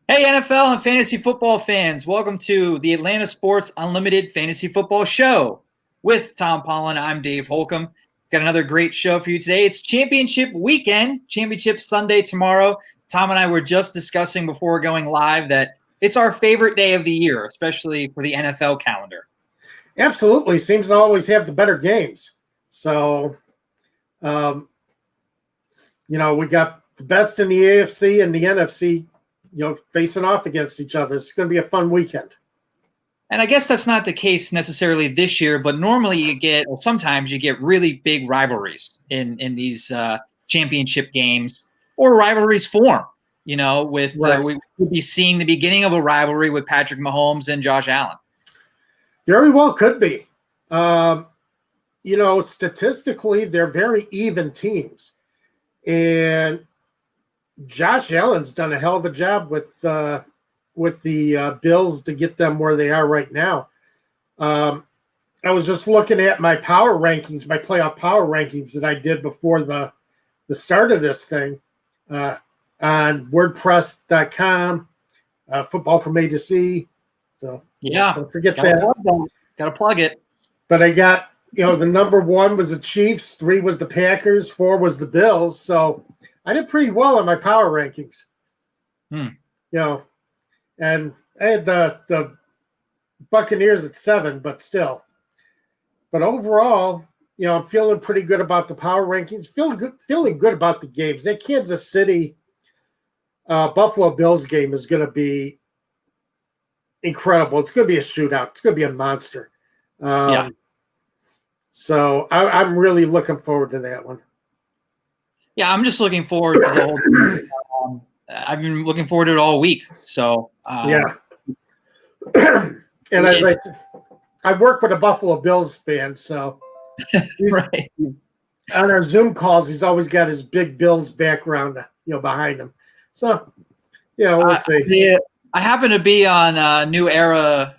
Hey, NFL and fantasy football fans, welcome to the Atlanta Sports Unlimited Fantasy Football Show. With Tom Pollen, I'm Dave Holcomb. Got another great show for you today. It's championship weekend, championship Sunday tomorrow. Tom and I were just discussing before going live that it's our favorite day of the year, especially for the NFL calendar. Absolutely. Seems to always have the better games. So, we got the best in the AFC and the NFC, facing off against each other. It's going to be a fun weekend. And I guess that's not the case necessarily this year, but normally sometimes you get really big rivalries in these championship games, or rivalries form. Right. We could be seeing the beginning of a rivalry with Patrick Mahomes and Josh Allen. Very well could be. Statistically, they're very even teams. And Josh Allen's done a hell of a job with the Bills to get them where they are right now. I was just looking at my power rankings, my playoff power rankings that I did before the start of this thing on WordPress.com, football from A to C. So don't forget that. Gotta plug it. But I got, the number 1 was the Chiefs, 3 was the Packers, 4 was the Bills. So I did pretty well on my power rankings. And I had the Buccaneers at 7, but still. But overall, I'm feeling pretty good about the power rankings. Feeling good about the games. That Kansas City Buffalo Bills game is going to be incredible. It's going to be a shootout. It's going to be a monster. So I'm really looking forward to that one. Yeah, I'm just looking forward to the whole I've been looking forward to it all week. So And as I work with a Buffalo Bills fan, so right. On our Zoom calls, he's always got his big Bills background, behind him. So, we'll see. I happened to be on New Era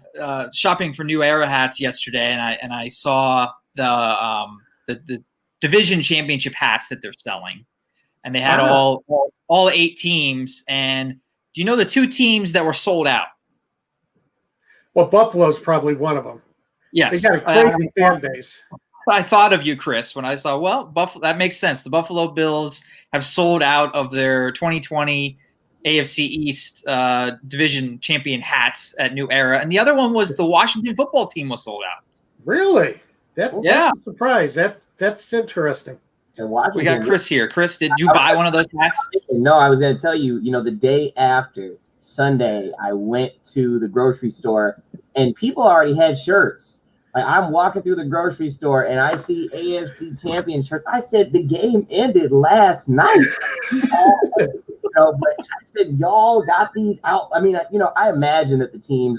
shopping for New Era hats yesterday, and I saw the division championship hats that they're selling, and they had all 8 teams. And do you know the 2 teams that were sold out? Well, Buffalo's probably one of them. Yes, they got a crazy fan base. I thought of you, Chris, when I saw, Buffalo. That makes sense. The Buffalo Bills have sold out of their 2020 AFC East division champion hats at New Era, and the other one was the Washington football team was sold out. Really? That's a surprise. That's interesting. We got Chris here. Chris, did you buy one of those hats? No, I was going to tell you, the day after Sunday, I went to the grocery store and people already had shirts. Like, I'm walking through the grocery store and I see AFC champion shirts. I said, the game ended last night. But I said, y'all got these out. I mean, I imagine that the teams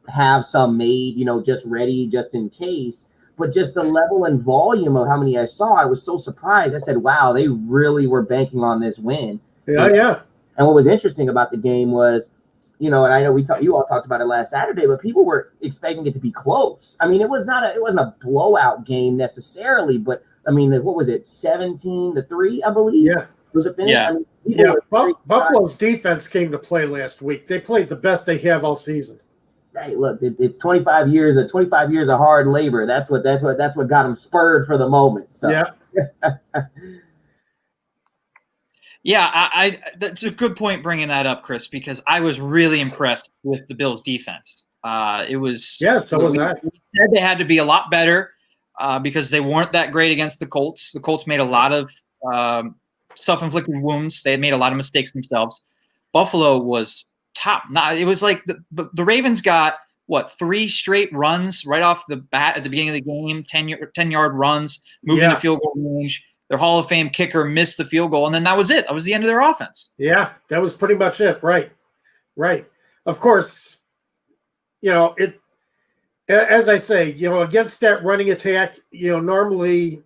have some made, just ready, just in case. But just the level and volume of how many I saw, I was so surprised. I said, wow, they really were banking on this win. Yeah. And what was interesting about the game was, and I know you all talked about it last Saturday, but people were expecting it to be close. I mean, it wasn't a blowout game necessarily, but I mean, what was it, 17-3, I believe? Yeah. Was it finished? Yeah. Buffalo's defense came to play last week. They played the best they have all season. Hey, look, it's 25 years of hard labor. That's what got them spurred for the moment. So. Yeah. Yeah, that's a good point bringing that up, Chris, because I was really impressed with the Bills' defense. It was so was I. We said they had to be a lot better because they weren't that great against the Colts. The Colts made a lot of self-inflicted wounds. They had made a lot of mistakes themselves. Buffalo was top. It was like the Ravens got 3 straight runs right off the bat at the beginning of the game, 10-yard runs, moving to field goal range. Their Hall of Fame kicker missed the field goal, and then that was it. That was the end of their offense. Yeah, that was pretty much it. Right. Of course, it. As I say, against that running attack, normally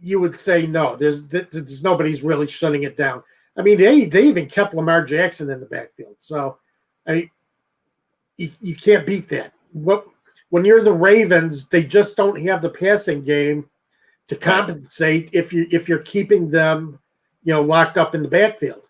you would say no. There's nobody's really shutting it down. I mean, they even kept Lamar Jackson in the backfield, so you can't beat that. When you're the Ravens, they just don't have the passing game to compensate if you're keeping them, locked up in the backfield.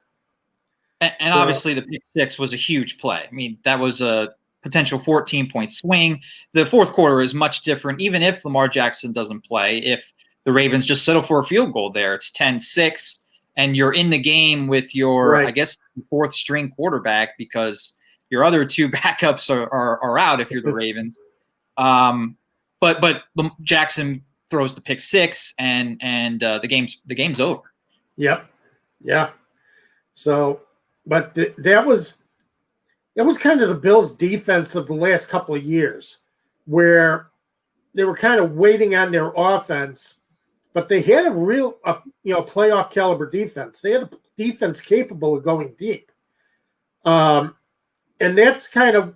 And obviously the pick six was a huge play. I mean, that was a potential 14-point swing. The fourth quarter is much different, even if Lamar Jackson doesn't play. If the Ravens just settle for a field goal there, it's 10-6, and you're in the game with your, I guess, fourth string quarterback because your other two backups are out if you're the Ravens. But Jackson throws the pick six, and the game's over. Yep. Yeah. So, but that was kind of the Bills' defense of the last couple of years, where they were kind of waiting on their offense, but they had a real, playoff caliber defense. They had a defense capable of going deep, and that's kind of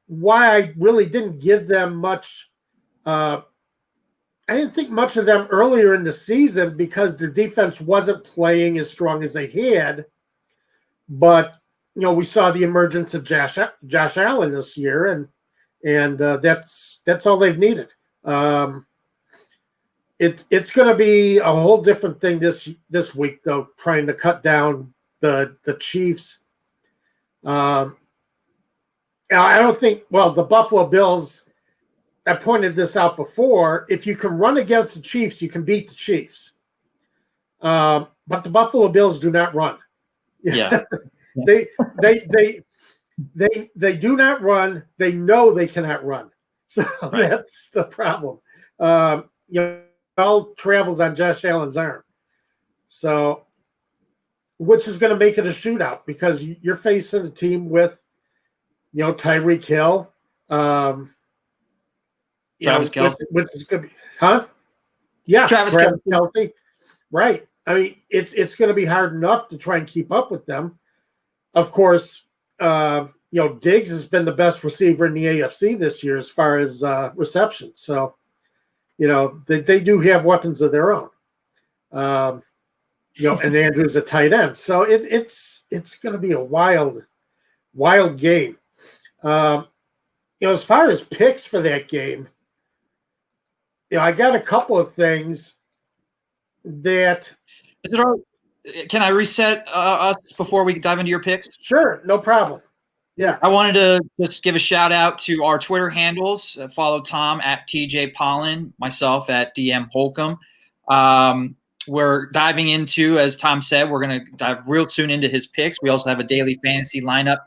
why I really didn't give them much. I didn't think much of them earlier in the season because their defense wasn't playing as strong as they had. But we saw the emergence of Josh Allen this year, and that's all they've needed. It's going to be a whole different thing this week, though, trying to cut down the Chiefs. I don't think. Well, the Buffalo Bills. I pointed this out before. If you can run against the Chiefs, you can beat the Chiefs. But the Buffalo Bills do not run. Yeah. They do not run. They know they cannot run. So that's the problem. All travels on Josh Allen's arm. So, which is going to make it a shootout because you're facing a team with, Tyreek Hill, Travis Kelce. Which is going to be, huh? Yeah, Travis Kelce. Right. I mean, it's going to be hard enough to try and keep up with them. Of course, Diggs has been the best receiver in the AFC this year as far as reception. So, they do have weapons of their own. And Andrew's a tight end. So it's going to be a wild game. As far as picks for that game, I got a couple of things that. Is it all right? Can I reset us before we dive into your picks? Sure, no problem. Yeah. I wanted to just give a shout out to our Twitter handles. Follow Tom at TJ Pollen, myself at DM Holcomb. We're diving into, as Tom said, we're going to dive real soon into his picks. We also have a daily fantasy lineup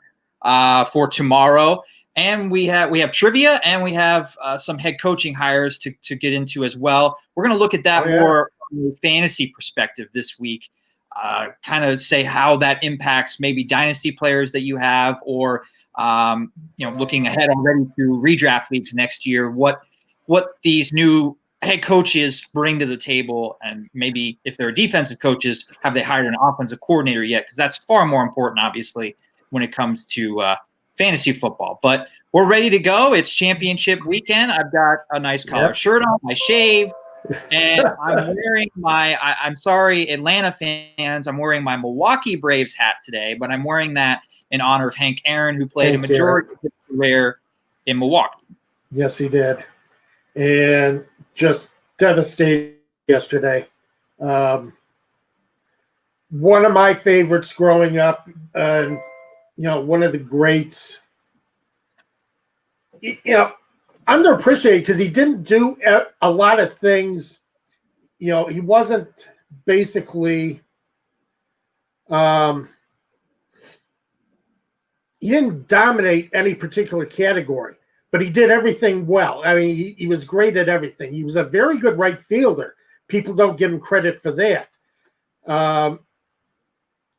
for tomorrow. And we have trivia, and we have some head coaching hires to get into as well. We're going to look at that more from a fantasy perspective this week. Kind of say how that impacts maybe dynasty players that you have, or looking ahead already to redraft leagues next year. What these new head coaches bring to the table, and maybe if they're defensive coaches, have they hired an offensive coordinator yet? Because that's far more important, obviously, when it comes to fantasy football. But we're ready to go. It's championship weekend. I've got a nice collared shirt on. I shaved. And I'm wearing I'm sorry, Atlanta fans, I'm wearing my Milwaukee Braves hat today, but I'm wearing that in honor of Hank Aaron, who played a majority of his career in Milwaukee. Yes, he did. And just devastated yesterday. One of my favorites growing up, one of the greats. Underappreciated because he didn't do a lot of things. He wasn't basically he didn't dominate any particular category, but he did everything well. I mean, he was great at everything. He was a very good right fielder. People don't give him credit for that.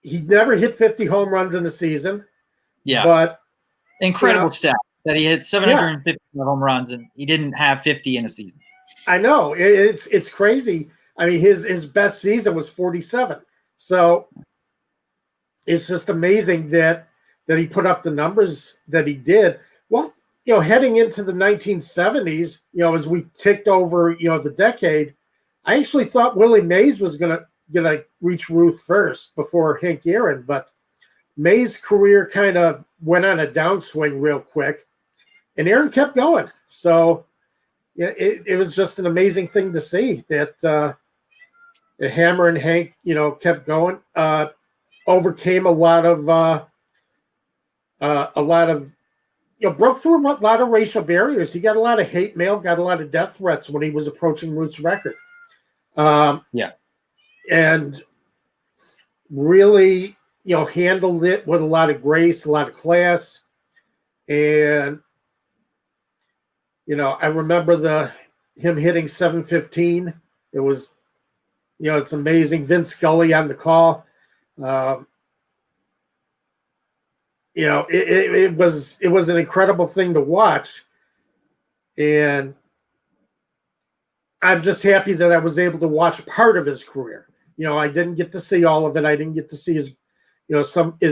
He never hit 50 home runs in the season. Yeah, but incredible stat that he hit 750 home runs and he didn't have 50 in a season. I know it's crazy. I mean, his best season was 47. So it's just amazing that he put up the numbers that he did. Well, heading into the 1970s, as we ticked over, the decade, I actually thought Willie Mays was gonna reach Ruth first before Hank Aaron, but Mays' career kind of went on a downswing real quick, and Aaron kept going. So it was just an amazing thing to see that Hammer and Hank, kept going, overcame a lot of a lot of, broke through a lot of racial barriers. He got a lot of hate mail, got a lot of death threats when he was approaching Root's record. And really, handled it with a lot of grace, a lot of class. And, I remember him hitting 715. It was, it's amazing. Vince Scully on the call. It was an incredible thing to watch. And I'm just happy that I was able to watch part of his career. I didn't get to see all of it. I didn't get to see his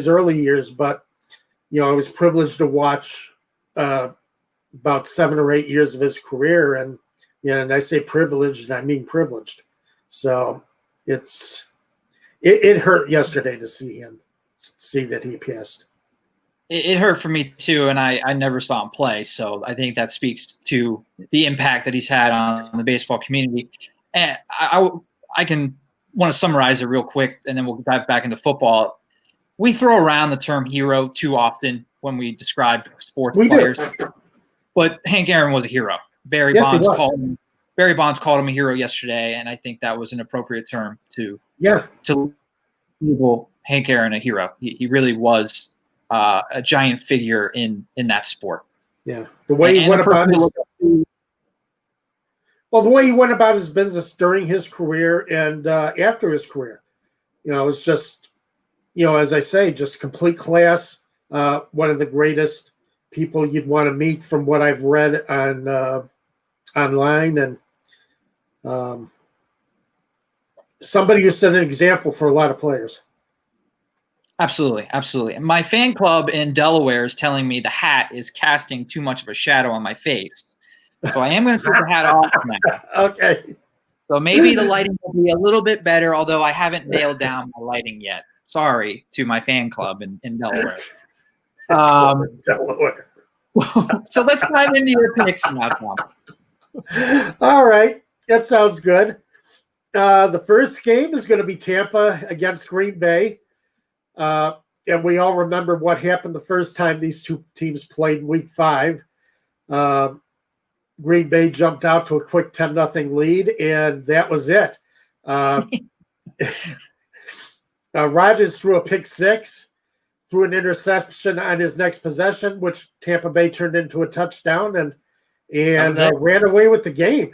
early years, but I was privileged to watch about 7 or 8 years of his career, and and I say privileged, and I mean privileged. So it hurt yesterday to see that he passed. It hurt for me too, and I never saw him play, so I think that speaks to the impact that he's had on the baseball community. And I can want to summarize it real quick, and then we'll dive back into football. We throw around the term hero too often when we describe sports players, but Hank Aaron was a hero. Barry Bonds called him a hero yesterday, and I think that was an appropriate term to label Hank Aaron a hero. He really was a giant figure in that sport. Yeah, the way he went about his business during his career and after his career, it was just, as I say, just complete class. One of the greatest people you'd want to meet from what I've read on online, and somebody who set an example for a lot of players. Absolutely. And my fan club in Delaware is telling me the hat is casting too much of a shadow on my face. So I am going to take the hat off now. Okay. So maybe the lighting will be a little bit better, although I haven't nailed down my lighting yet. Sorry to my fan club in Delaware. Delaware. So let's dive into your picks now, Tom. All right. That sounds good. The first game is going to be Tampa against Green Bay. And we all remember what happened the first time these two teams played in Week 5. Green Bay jumped out to a quick 10-0 lead, and that was it. Rodgers threw a pick six, threw an interception on his next possession, which Tampa Bay turned into a touchdown, and ran away with the game.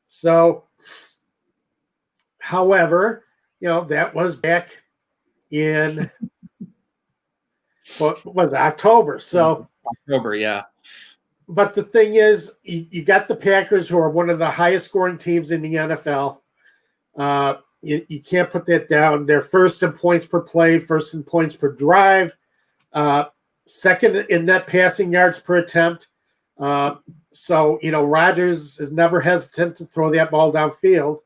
So, however, that was back in what was October. So October, yeah. But the thing is, you got the Packers, who are one of the highest scoring teams in the NFL. You can't put that down. They're first in points per play, first in points per drive, second in net passing yards per attempt. So, Rodgers is never hesitant to throw that ball downfield,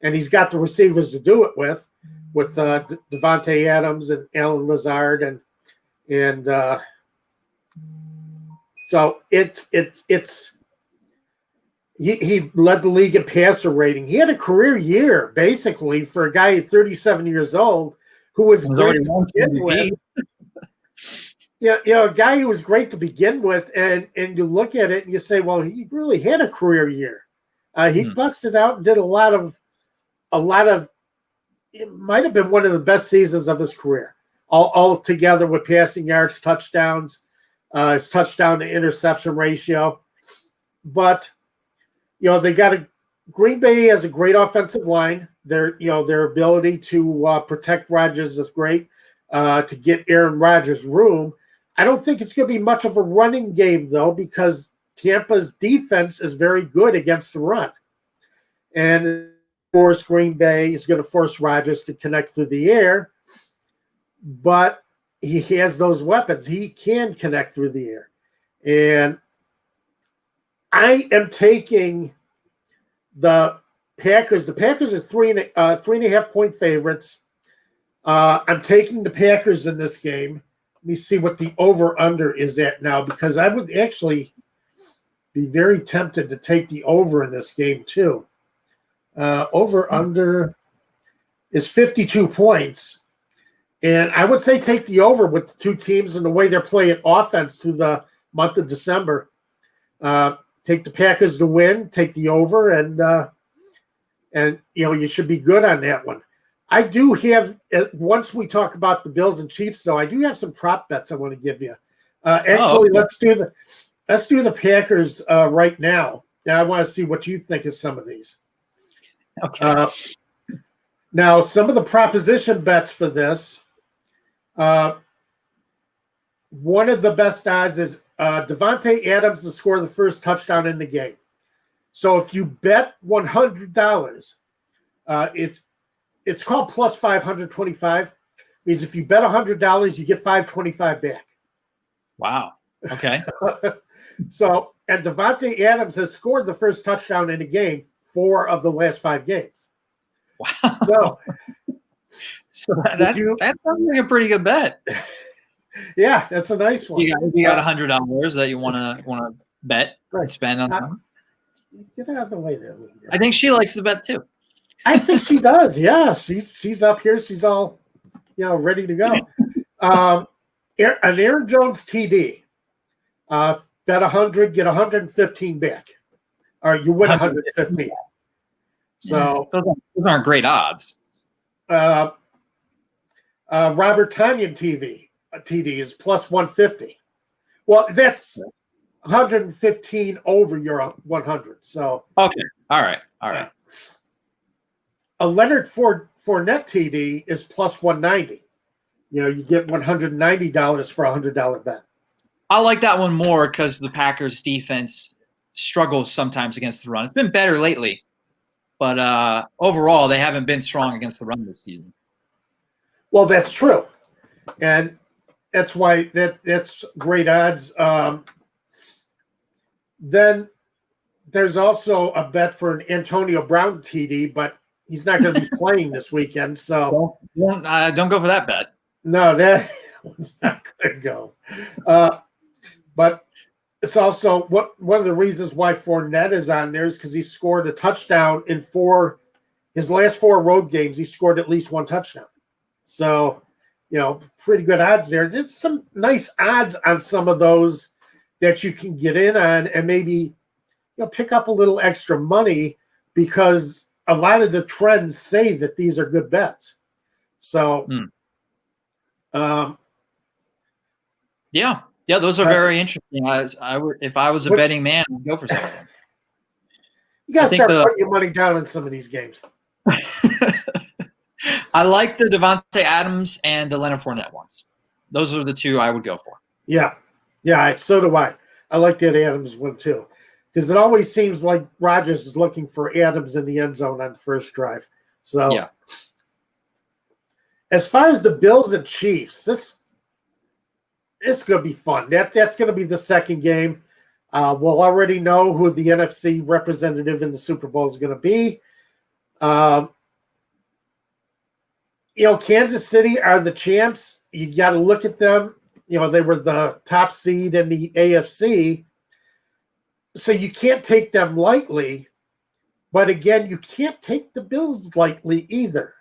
and he's got the receivers to do it with Devontae Adams and Allen Lazard, and so he led the league in passer rating. He had a career year basically for a guy at 37 years old who was great to begin with. A guy who was great to begin with, and you look at it and you say, well, he really had a career year. He busted out and did a lot of. It might have been one of the best seasons of his career, all together with passing yards, touchdowns, his touchdown to interception ratio. But, they got Green Bay has a great offensive line. Their ability to protect Rodgers is great, to get Aaron Rodgers room. I don't think it's going to be much of a running game, though, because Tampa's defense is very good against the run. And force Green Bay is going to force Rodgers to connect through the air, but he has those weapons. He can connect through the air. And I am taking the Packers. The Packers are 3.5 point favorites. I'm taking the Packers in this game. Let me see what the over-under is at now, because I would actually be very tempted to take the over in this game too. Over-under is 52 points. And I would say take the over with the two teams and the way they're playing offense through the month of December. Take the Packers to win, take the over, and you should be good on that one. I do have, once we talk about the Bills and Chiefs, though, I do have some prop bets I want to give you. Actually, okay. let's do the Packers right now. And I want to see what you think of some of these. Okay. Now, some of the proposition bets for this, one of the best odds is Devontae Adams to score the first touchdown in the game. So if you bet $100, it's called plus 525. Means if you bet $100, you get $525 back. Wow. Okay. So, and Devontae Adams has scored the first touchdown in a game 4 of the last 5 games. Wow. So that sounds like a pretty good bet. Yeah, that's a nice one. You got $100 that you want to bet and spend on them. Get out of the way there. I think she likes the bet too. I think she does. Yeah, she's up here. She's all ready to go. An Aaron Jones TD. Bet 100, get 115 back, or you win 115. So those aren't great odds. Robert Tonyan TD is plus 150. Well, that's 115 over your 100. So okay, all right. A Leonard Fournette TD is plus 190. You get $190 for a $100 bet. I like that one more because the Packers defense struggles sometimes against the run. It's been better lately, but overall they haven't been strong against the run this season. Well, that's true, and that's why that's great odds. Then there's also a bet for an Antonio Brown TD, but he's not going to be playing this weekend. So don't go for that bet. No, that one's not going to go. But it's also one of the reasons why Fournette is on there is because he scored a touchdown in his last 4 road games. He scored at least 1 touchdown. So, pretty good odds there. There's some nice odds on some of those that you can get in on and maybe pick up a little extra money because a lot of the trends say that these are good bets. So, yeah, those are very interesting. If I was a betting man, I'd go for some of them. You got to start putting your money down in some of these games. I like the Devontae Adams and the Leonard Fournette ones. Those are the 2 I would go for. Yeah, so do I. I like that Adams one too, because it always seems like Rodgers is looking for Adams in the end zone on the first drive. So, yeah. As far as the Bills and Chiefs, this is going to be fun. That's going to be the second game. We'll already know who the NFC representative in the Super Bowl is going to be. Kansas City are the champs. You got to look at them. They were the top seed in the AFC. So you can't take them lightly. But again, you can't take the Bills lightly either.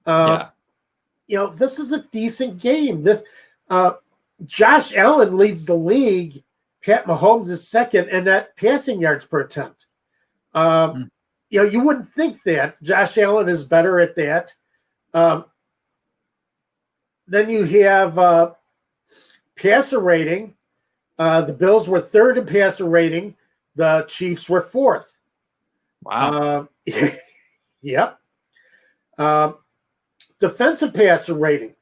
This is a decent game. Josh Allen leads the league. Pat Mahomes is second, and that passing yards per attempt. You wouldn't think that. Josh Allen is better at that. Then you have passer rating. The Bills were 3rd in passer rating. The Chiefs were 4th. Wow. Yep. Defensive passer rating.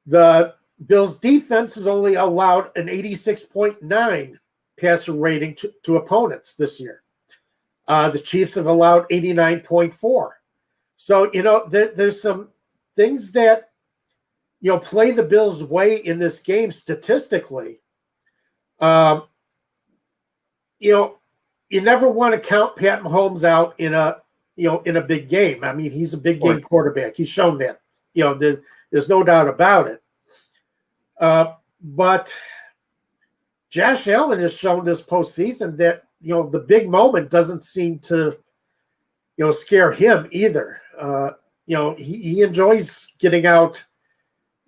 The Bills' defense has only allowed an 86.9 passer rating to opponents this year. The Chiefs have allowed 89.4. So, there's some things that, play the Bills' way in this game statistically. You never want to count Pat Mahomes out in a big game. I mean, he's a big game quarterback. He's shown that. There's no doubt about it. But Josh Allen has shown this postseason that, the big moment doesn't seem to, scare him either. He enjoys getting out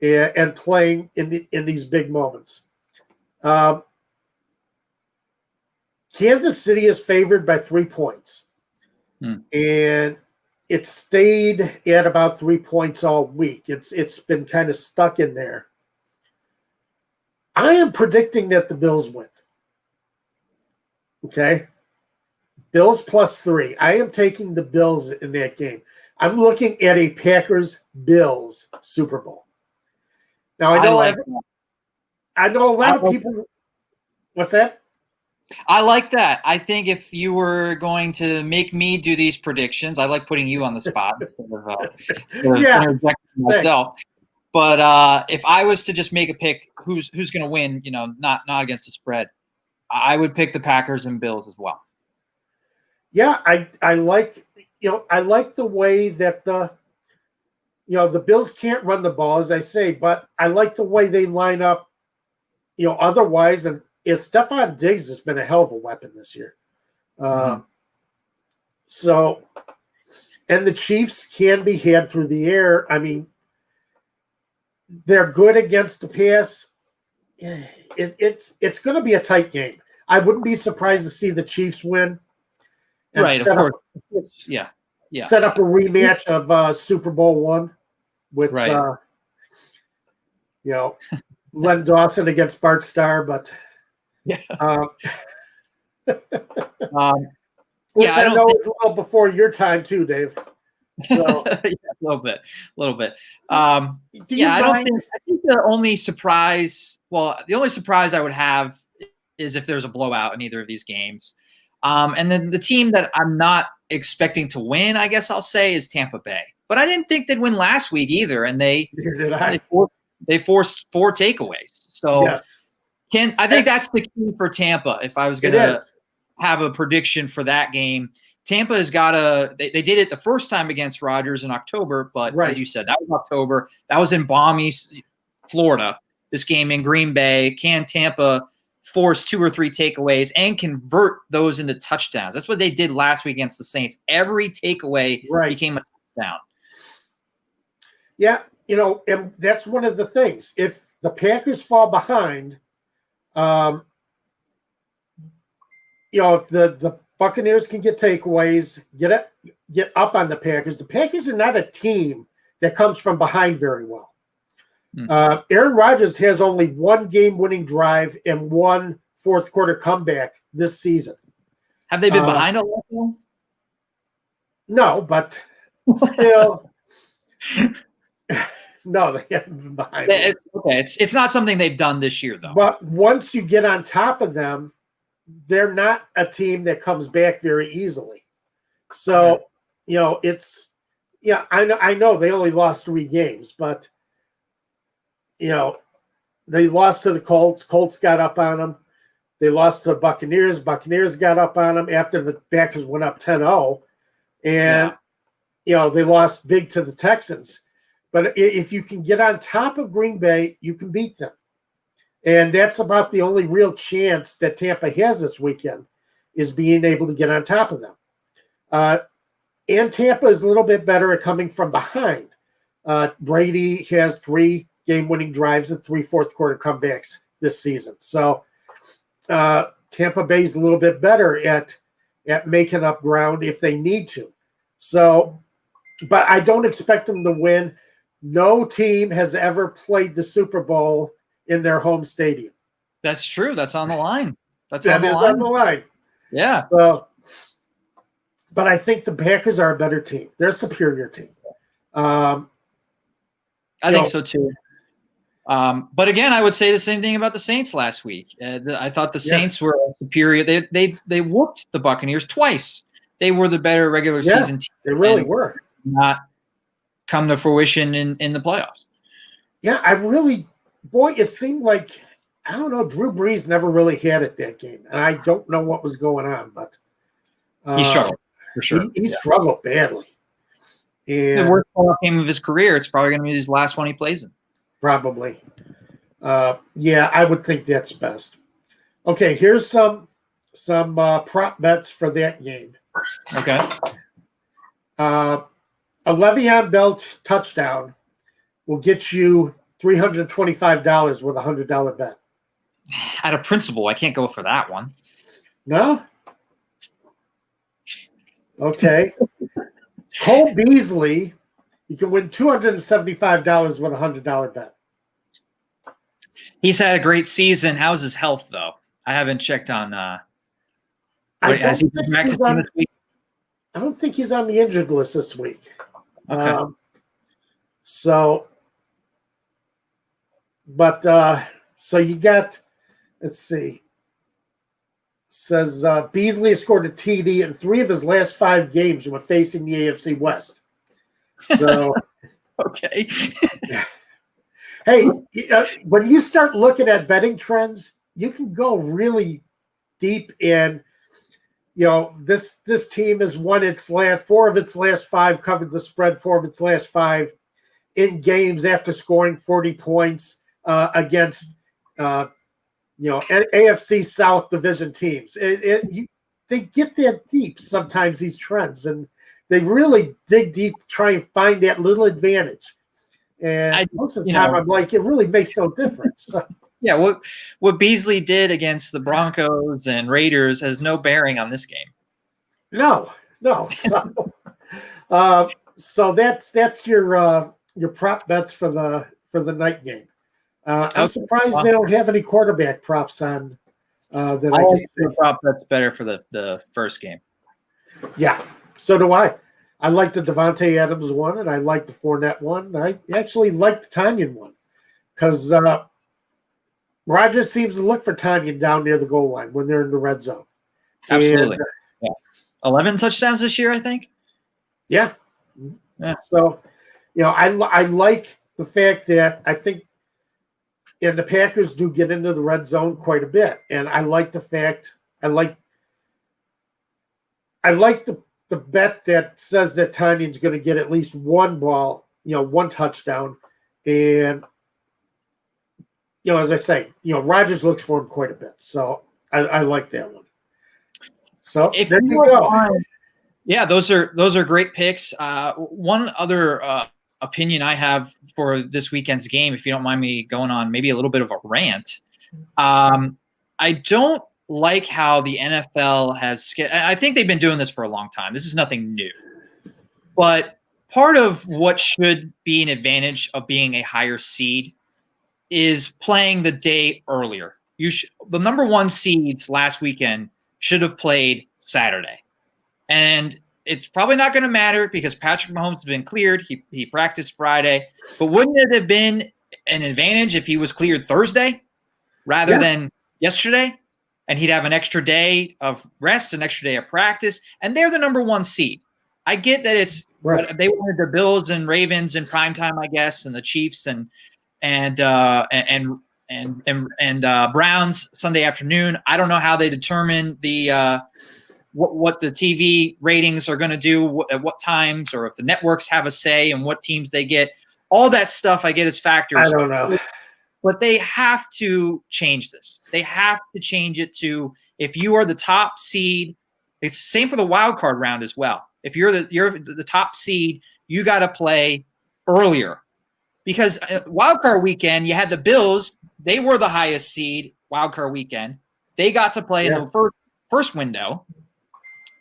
and playing in these big moments. Kansas City is favored by 3 points. And it stayed at about 3 points all week. It's been kind of stuck in there. I am predicting that the Bills win. Okay? Bills +3. I am taking the Bills in that game. I'm looking at a Packers-Bills Super Bowl. Now, I know a lot of people. What's that? I like that. I think if you were going to make me do these predictions, I like putting you on the spot instead of interjecting myself. Thanks. But if I was to just make a pick, who's going to win? Not against the spread, I would pick the Packers and Bills as well. Yeah, I like the way that the Bills can't run the ball, as I say, but I like the way they line up. Otherwise, and Stephon Diggs has been a hell of a weapon this year. So, and the Chiefs can be had through the air. I mean, they're good against the pass. It's going to be a tight game. I wouldn't be surprised to see the Chiefs win. Right, of course. Yeah. Set up a rematch of Super Bowl I with, Len Dawson against Bart Starr, but I know it's a little before your time too, Dave. So a little bit. I think the only surprise I would have is if there's a blowout in either of these games. And then the team that I'm not expecting to win, I guess I'll say, is Tampa Bay. But I didn't think they'd win last week either, and they forced 4 takeaways. So I think that's the key for Tampa. If I was going to have a prediction for that game, Tampa has got to. They did it the first time against Rodgers in October, but as you said, that was October. That was in balmy Florida. This game in Green Bay, can Tampa force 2 or 3 takeaways and convert those into touchdowns? That's what they did last week against the Saints. Every takeaway became a touchdown. Yeah, and that's one of the things. If the Packers fall behind, if the Buccaneers can get takeaways, get up on the Packers are not a team that comes from behind very well. Aaron Rodgers has only 1 game-winning drive and 1 fourth-quarter comeback this season. Have they been behind a lot? No, but still, no, they haven't been behind. It's not something they've done this year, though. But once you get on top of them, they're not a team that comes back very easily. So, I know they only lost 3 games, but they lost to the Colts. Colts got up on them. They lost to the Buccaneers. Buccaneers got up on them after the Packers went up 10-0. And, they lost big to the Texans. But if you can get on top of Green Bay, you can beat them. And that's about the only real chance that Tampa has this weekend, is being able to get on top of them. And Tampa is a little bit better at coming from behind. Brady has 3 game-winning drives and 3 fourth-quarter comebacks this season. So Tampa Bay's a little bit better at making up ground if they need to. So, but I don't expect them to win. No team has ever played the Super Bowl in their home stadium. That's true. That's on the line. That is on the line. Yeah. So, but I think the Packers are a better team. They're a superior team. I think so too. But again, I would say the same thing about the Saints last week. I thought the Saints were superior. They whooped the Buccaneers twice. They were the better regular season team. They really were. Not come to fruition in the playoffs. Yeah, it seemed like, I don't know, Drew Brees never really had it that game. And I don't know what was going on, but he struggled for sure. He struggled badly. And the worst game of his career, it's probably going to be his last one he plays in. Probably. I would think that's best. Okay, here's some prop bets for that game. Okay. A Le'Veon Bell touchdown will get you $325 with a $100 bet. Out of principle, I can't go for that one. No? Okay. Cole Beasley, you can win $275 with a $100 bet. He's had a great season. How's his health, though? I haven't checked on. Has he been practicing this week? I don't think he's on the injured list this week. Okay. So you got, let's see. Says Beasley has scored a TD in 3 of his last 5 games when facing the AFC West. So, okay. Hey, when you start looking at betting trends, you can go really deep in. This team has won its last 4 of its last 5, covered the spread 4 of its last 5 in games after scoring 40 points against AFC South division teams. They get that deep sometimes, these trends, and they really dig deep to try and find that little advantage. And most of the time, I'm like, it really makes no difference. Yeah, what Beasley did against the Broncos and Raiders has no bearing on this game. No. So that's your prop bets for the night game. I'm surprised they don't have any quarterback props on. That I think the prop that's better for the first game. Yeah, so do I. I like the Devontae Adams one, and I like the Fournette one. I actually like the Tanyan one because Rodgers seems to look for Tanyan down near the goal line when they're in the red zone. Absolutely. Yeah. 11 touchdowns this year, I think. Yeah. So, I like the fact that I think and the Packers do get into the red zone quite a bit. And I like the fact I like the bet that says that Tanyan's going to get at least one ball, one touchdown. And, as I say, Rodgers looks for him quite a bit. So I like that one. So there you go. Yeah, those are great picks. One other opinion I have for this weekend's game, if you don't mind me going on maybe a little bit of a rant. I don't like how the NFL has – I think they've been doing this for a long time. This is nothing new. But part of what should be an advantage of being a higher seed is playing the day earlier. The number 1 seeds last weekend should have played Saturday. And it's probably not going to matter because Patrick Mahomes has been cleared. He practiced Friday. But wouldn't it have been an advantage if he was cleared Thursday rather than yesterday? And he'd have an extra day of rest, an extra day of practice. And they're the number 1 seed. I get that it's right. They wanted the Bills and Ravens in primetime, I guess, and the Chiefs and Browns Sunday afternoon. I don't know how they determine the what the TV ratings are going to do at what times, or if the networks have a say in what teams they get. All that stuff I get as factors. I don't know. But they have to change this. They have to change it to if you are the top seed. It's the same for the wild card round as well. If you're the top seed, you got to play earlier. Because wild card weekend, you had the Bills. They were the highest seed wild card weekend. They got to play in the first window.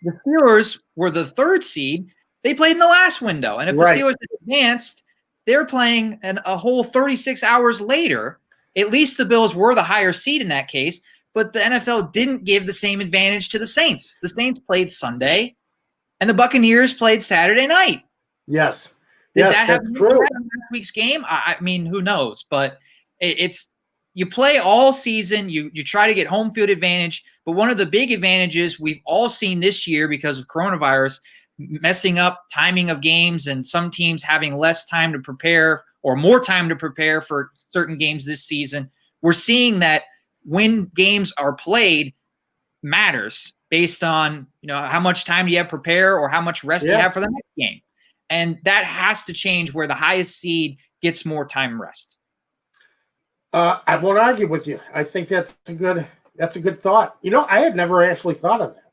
The Steelers were the 3rd seed. They played in the last window. And if the Steelers advanced, they're playing a whole 36 hours later. At least the Bills were the higher seed in that case. But the NFL didn't give the same advantage to the Saints. The Saints played Sunday, and the Buccaneers played Saturday night. Yes. Did that happen in last week's game? I mean, who knows? But it's you play all season. You try to get home field advantage. But one of the big advantages we've all seen this year because of coronavirus messing up timing of games and some teams having less time to prepare or more time to prepare for certain games this season, we're seeing that when games are played matters based on how much time you have to prepare or how much rest you have for the next game. And that has to change where the highest seed gets more time rest. I won't argue with you. I think that's a good thought. I had never actually thought of that.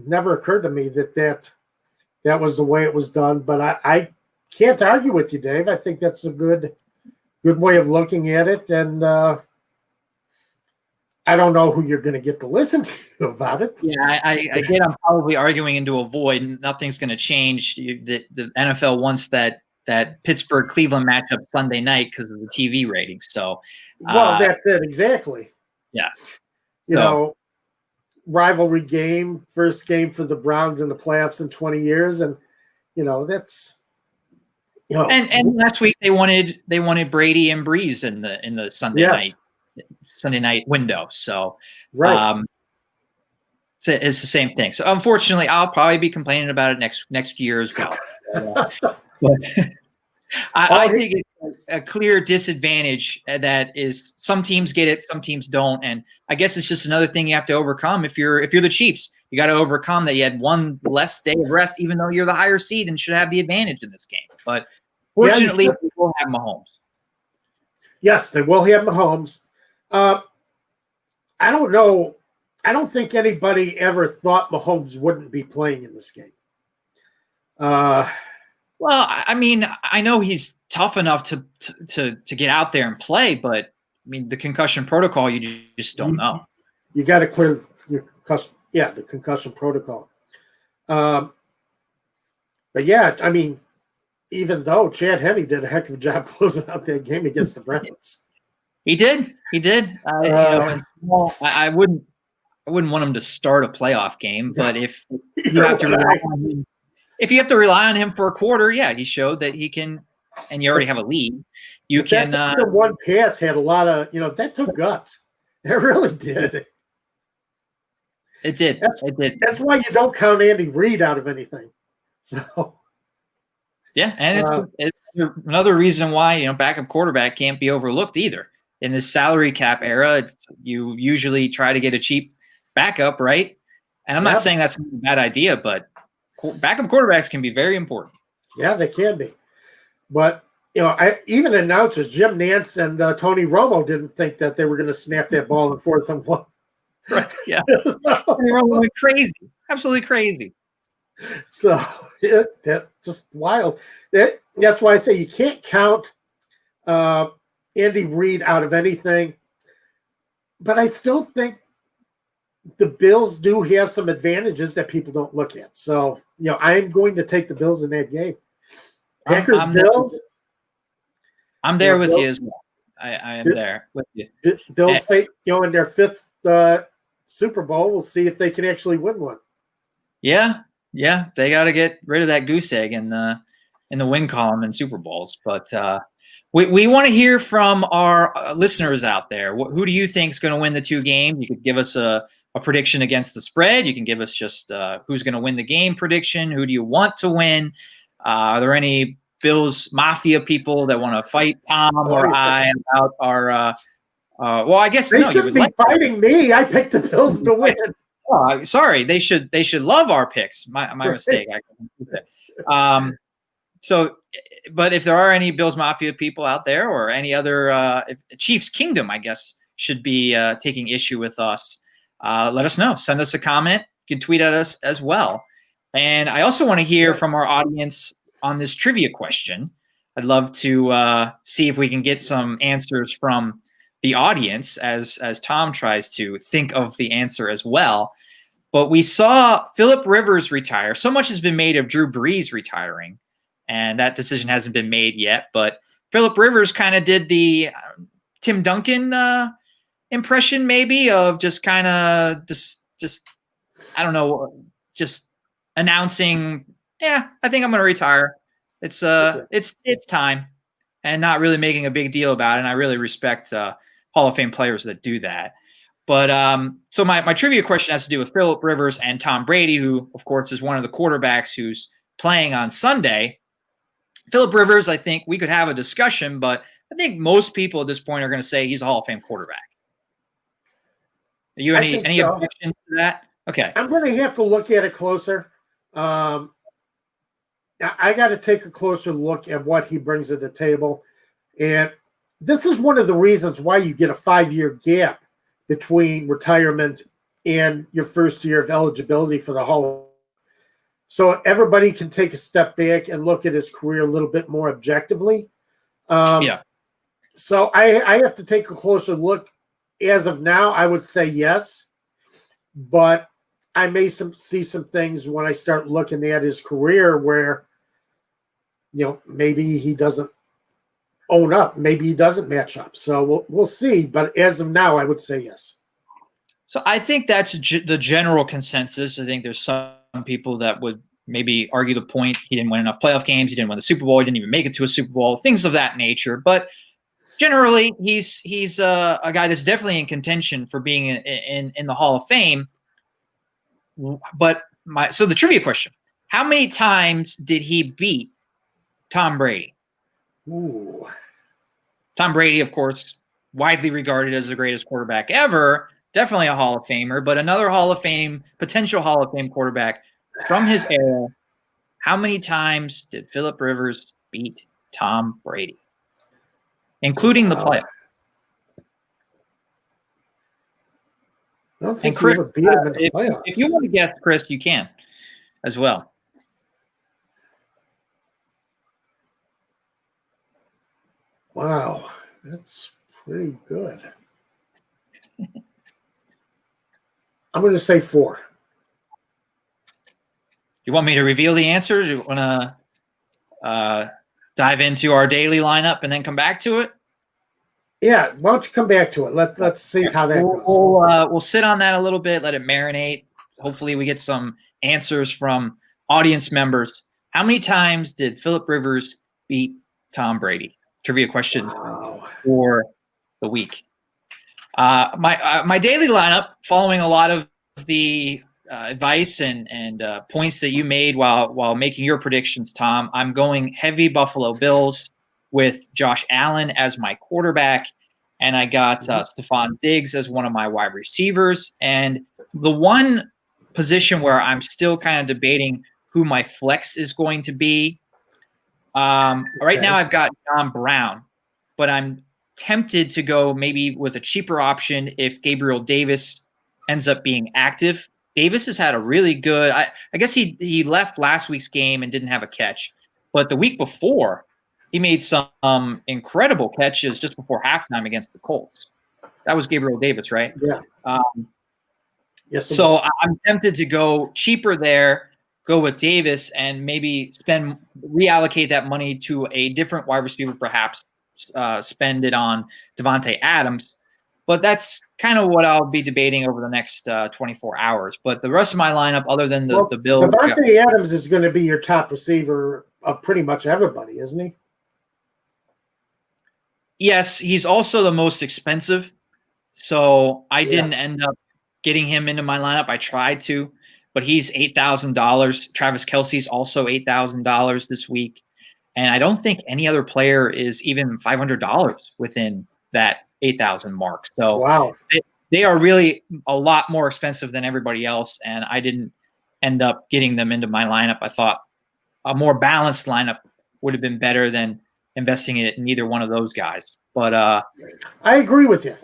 Never occurred to me that was the way it was done. But I can't argue with you, Dave. I think that's a good good way of looking at it. And I don't know who you're going to get to listen to about it. Yeah, I get I'm probably arguing into a void. Nothing's going to change. The NFL wants that Pittsburgh Cleveland matchup Sunday night because of the TV ratings. So, Well, that's it exactly. Yeah, you know, rivalry game, first game for the Browns in the playoffs in 20 years, and that's And last week they wanted Brady and Breeze in the Sunday night window. So right. It's the same thing. So unfortunately, I'll probably be complaining about it next year as well. But I think it's a clear disadvantage that is some teams get it, some teams don't, and I guess it's just another thing you have to overcome. If you're the Chiefs, you got to overcome that you had one less day of rest, even though you're the higher seed and should have the advantage in this game. But fortunately, we will have Mahomes. Yes, they will have Mahomes. I don't know. I don't think anybody ever thought Mahomes wouldn't be playing in this game. Well, I mean, I know he's tough enough to get out there and play, but I mean, the concussion protocol, you just don't know. You got to clear your the concussion protocol. But yeah, I mean, even though Chad Henne did a heck of a job closing out that game against the Browns. He did. I wouldn't want him to start a playoff game, but if you have to rely on him, rely on him for a quarter, yeah, he showed that he can. And you already have a lead. You can. The one pass had a lot of, that took guts. It really did. It did. It did. That's why you don't count Andy Reid out of anything. So. Yeah, and it's another reason why backup quarterback can't be overlooked either. In this salary cap era, you usually try to get a cheap backup, right? And I'm not saying that's a bad idea, but backup quarterbacks can be very important. Yeah, they can be. But, even announcers, Jim Nantz and Tony Romo didn't think that they were going to snap that ball in 4th and 1. Right. Yeah. Tony Romo went crazy. Absolutely crazy. So, that's just wild. That's why I say you can't count Andy Reid out of anything. But I still think the Bills do have some advantages that people don't look at. So, I'm going to take the Bills in that game. Packers, Bills. I'm there with you as well. I am there with you. Bills, in their 5th Super Bowl. We'll see if they can actually win one. Yeah, they got to get rid of that goose egg in the win column in Super Bowls. But we want to hear from our listeners out there. Who do you think is going to win the 2 games? You could give us a prediction against the spread. You can give us just who's going to win the game prediction. Who do you want to win? Are there any Bills Mafia people that want to fight Tom or I about our well, I guess they shouldn't be fighting me. I picked the Bills to win. Oh, sorry. They should love our picks. My mistake. So, but if there are any Bills Mafia people out there or any other if Chiefs Kingdom, I guess, should be taking issue with us, let us know. Send us a comment. You can tweet at us as well. And I also want to hear from our audience on this trivia question. I'd love to see if we can get some answers from the audience as Tom tries to think of the answer as well. But we saw Philip Rivers retire. So much has been made of Drew Brees retiring, and that decision hasn't been made yet. But Philip Rivers kind of did the Tim Duncan impression, maybe, of just kind of just I don't know, just announcing, I think I'm going to retire. It's time, and not really making a big deal about it. And I really respect Hall of Fame players that do that. But so my trivia question has to do with Philip Rivers and Tom Brady, who, of course, is one of the quarterbacks who's playing on Sunday. Philip Rivers, I think we could have a discussion, but I think most people at this point are going to say he's a Hall of Fame quarterback. Are you any objections to that? Okay. I'm going to have to look at it closer. I got to take a closer look at what he brings to the table. And this is one of the reasons why you get a 5-year gap between retirement and your first year of eligibility for the Hall. So everybody can take a step back and look at his career a little bit more objectively. So I have to take a closer look. As of now, I would say yes, but I may see some things when I start looking at his career where, maybe he doesn't own up, maybe he doesn't match up. So we'll see. But as of now, I would say yes. So I think that's the general consensus. I think there's some people that would maybe argue the point. He didn't win enough playoff games. He didn't win the Super Bowl. He didn't even make it to a Super Bowl. Things of that nature. But generally, he's a guy that's definitely in contention for being in the Hall of Fame. But so the trivia question: how many times did he beat Tom Brady? Ooh. Tom Brady, of course, widely regarded as the greatest quarterback ever. Definitely a Hall of Famer, but another potential Hall of Fame quarterback from his era. How many times did Philip Rivers beat Tom Brady, including the playoffs? I don't think Chris, he ever beat him in the playoffs. If you want to guess, Chris, you can as well. Wow, that's pretty good. I'm going to say 4. You want me to reveal the answer? Do you want to dive into our daily lineup and then come back to it? Yeah, why don't you come back to it? Let's see how that goes. We'll sit on that a little bit, let it marinate. Hopefully we get some answers from audience members. How many times did Philip Rivers beat Tom Brady? Trivia question for the week. My daily lineup, following a lot of the advice and points that you made while making your predictions, Tom, I'm going heavy Buffalo Bills with Josh Allen as my quarterback, and I got Stephon Diggs as one of my wide receivers. And the one position where I'm still kind of debating who my flex is going to be, right now I've got John Brown, but I'm tempted to go maybe with a cheaper option if Gabriel Davis ends up being active. Davis has had a really good – I guess he left last week's game and didn't have a catch. But the week before, he made some incredible catches just before halftime against the Colts. That was Gabriel Davis, right? Yeah. Yes. So I'm tempted to go cheaper there, go with Davis, and maybe reallocate that money to a different wide receiver, perhaps spend it on Devontae Adams. But that's kind of what I'll be debating over the next 24 hours. But the rest of my lineup, other than the Bills, Devontae Adams is going to be your top receiver of pretty much everybody, isn't he? Yes, he's also the most expensive. So I didn't end up getting him into my lineup. I tried to, but he's $8,000. Travis Kelce's also $8,000 this week. And I don't think any other player is even $500 within that 8,000 mark. So wow. They are really a lot more expensive than everybody else. And I didn't end up getting them into my lineup. I thought a more balanced lineup would have been better than investing it in either one of those guys. But I agree with you.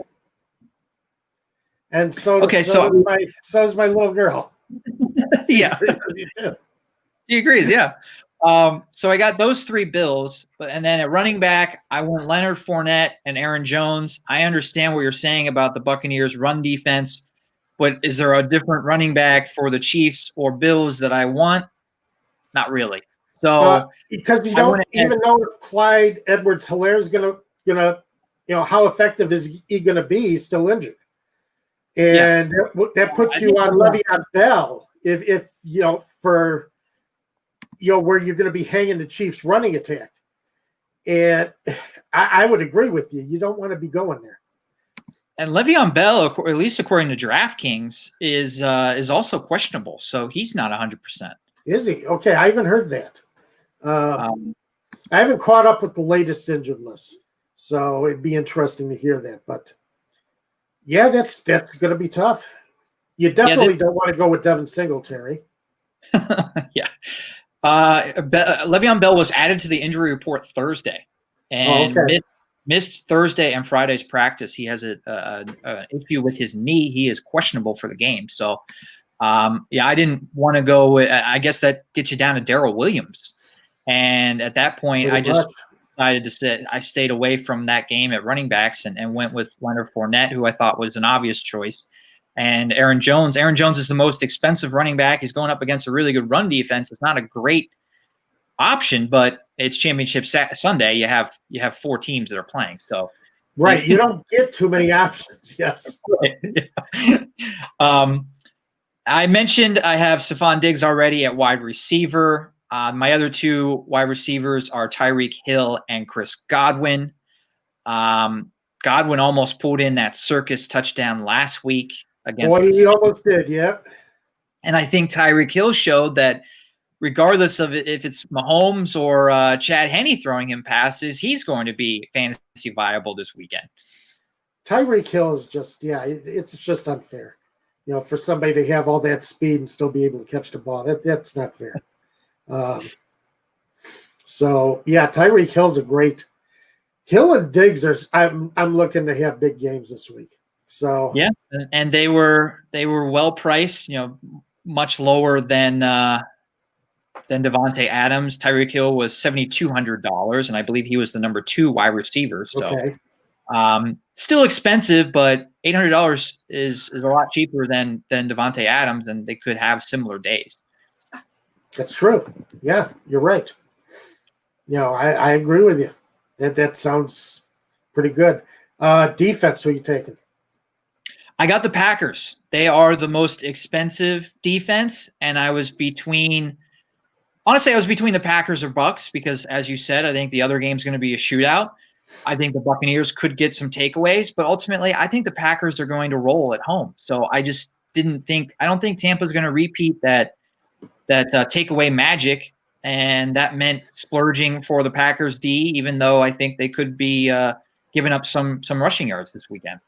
And so is my little girl. Yeah. She agrees, yeah. So I got those 3 Bills, and then at running back, I went Leonard Fournette and Aaron Jones. I understand what you're saying about the Buccaneers' run defense, but is there a different running back for the Chiefs or Bills that I want? Not really. So because you don't even know if Clyde Edwards-Helaire is gonna, how effective is he gonna be? He's still injured, and that puts you on Le'Veon Bell if for. Where you're going to be hanging the Chiefs' running attack. And I would agree with you. You don't want to be going there. And Le'Veon Bell, at least according to DraftKings, is also questionable. So he's not 100%. Is he? Okay, I haven't heard that. I haven't caught up with the latest injured list. So it'd be interesting to hear that. But, yeah, that's going to be tough. You definitely don't want to go with Devin Singletary. Yeah. Le'Veon Bell was added to the injury report Thursday and missed Thursday and Friday's practice. He has an issue with his knee. He is questionable for the game. So, I didn't want to go. I guess that gets you down to Darrell Williams. And at that point, decided to sit. I stayed away from that game at running backs and went with Leonard Fournette, who I thought was an obvious choice. And Aaron Jones. Aaron Jones is the most expensive running back. He's going up against a really good run defense. It's not a great option, but it's championship Sunday. You have 4 teams that are playing. So right, you don't get too many options. Yes. I mentioned I have Stephon Diggs already at wide receiver. My other 2 wide receivers are Tyreek Hill and Chris Godwin. Godwin almost pulled in that circus touchdown last week against. Boy, he almost did, yeah. And I think Tyreek Hill showed that regardless of if it's Mahomes or Chad Henne throwing him passes, he's going to be fantasy viable this weekend. Tyreek Hill is just, it's just unfair. For somebody to have all that speed and still be able to catch the ball, that's not fair. Tyreek Hill's a great. Hill and Diggs are. I'm looking to have big games this week. So yeah, and they were well priced. Much lower than Devontae Adams. Tyreek Hill was $7,200, and I believe he was the number 2 wide receiver. So, okay. Still expensive, but $800 is a lot cheaper than Devontae Adams, and they could have similar days. That's true. Yeah, you're right. I agree with you. That sounds pretty good. Defense, who are you taking? I got the Packers. They are the most expensive defense, and I was between the Packers or Bucks because, as you said, I think the other game's going to be a shootout. I think the Buccaneers could get some takeaways, but ultimately, I think the Packers are going to roll at home. So I just I don't think Tampa's going to repeat that takeaway magic, and that meant splurging for the Packers D, even though I think they could be giving up some rushing yards this weekend.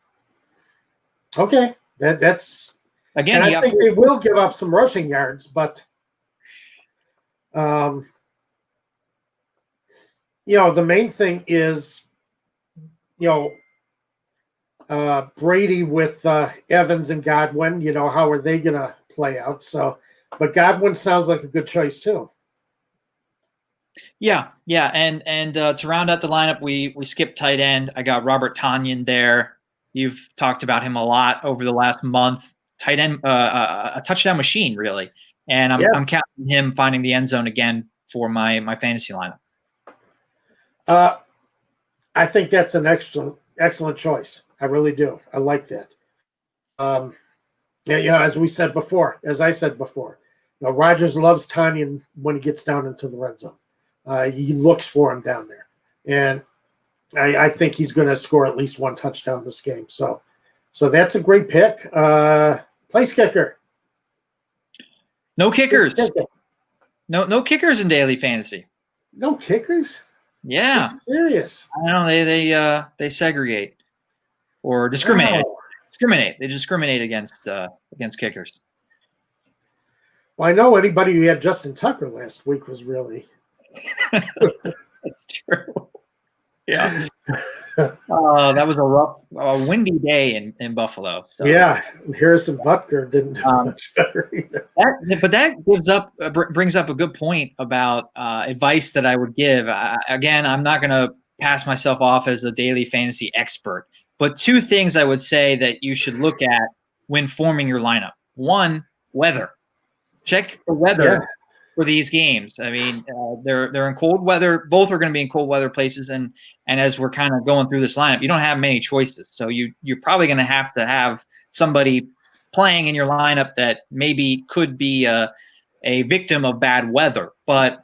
Okay, that's again. And I think they will give up some rushing yards, but the main thing is, Brady with Evans and Godwin. How are they going to play out? So, but Godwin sounds like a good choice too. Yeah, and to round out the lineup, we skipped tight end. I got Robert Tonyan there. You've talked about him a lot over the last month. Tight end, a touchdown machine, really. And I'm counting him finding the end zone again for my fantasy lineup. I think that's an excellent choice. I really do. I like that. As I said before, Rodgers loves Tonyan when he gets down into the red zone. He looks for him down there, and I think he's going to score at least 1 touchdown this game. So that's a great pick. Place kicker. No kickers. No kickers in daily fantasy. No kickers? Yeah. I'm serious. I know they segregate or discriminate. Wow. They discriminate against kickers. Well, I know anybody who had Justin Tucker last week was really. That's true. Yeah. That was a windy day in Buffalo. So. Yeah, Harrison Butker didn't do much better either. That brings up a good point about advice that I would give. Again, I'm not going to pass myself off as a daily fantasy expert, but 2 things I would say that you should look at when forming your lineup. 1, weather. Check the weather for these games. I mean, they're in cold weather. Both are going to be in cold weather places, and as we're kind of going through this lineup, you don't have many choices. So you're probably going to have somebody playing in your lineup that maybe could be a victim of bad weather. But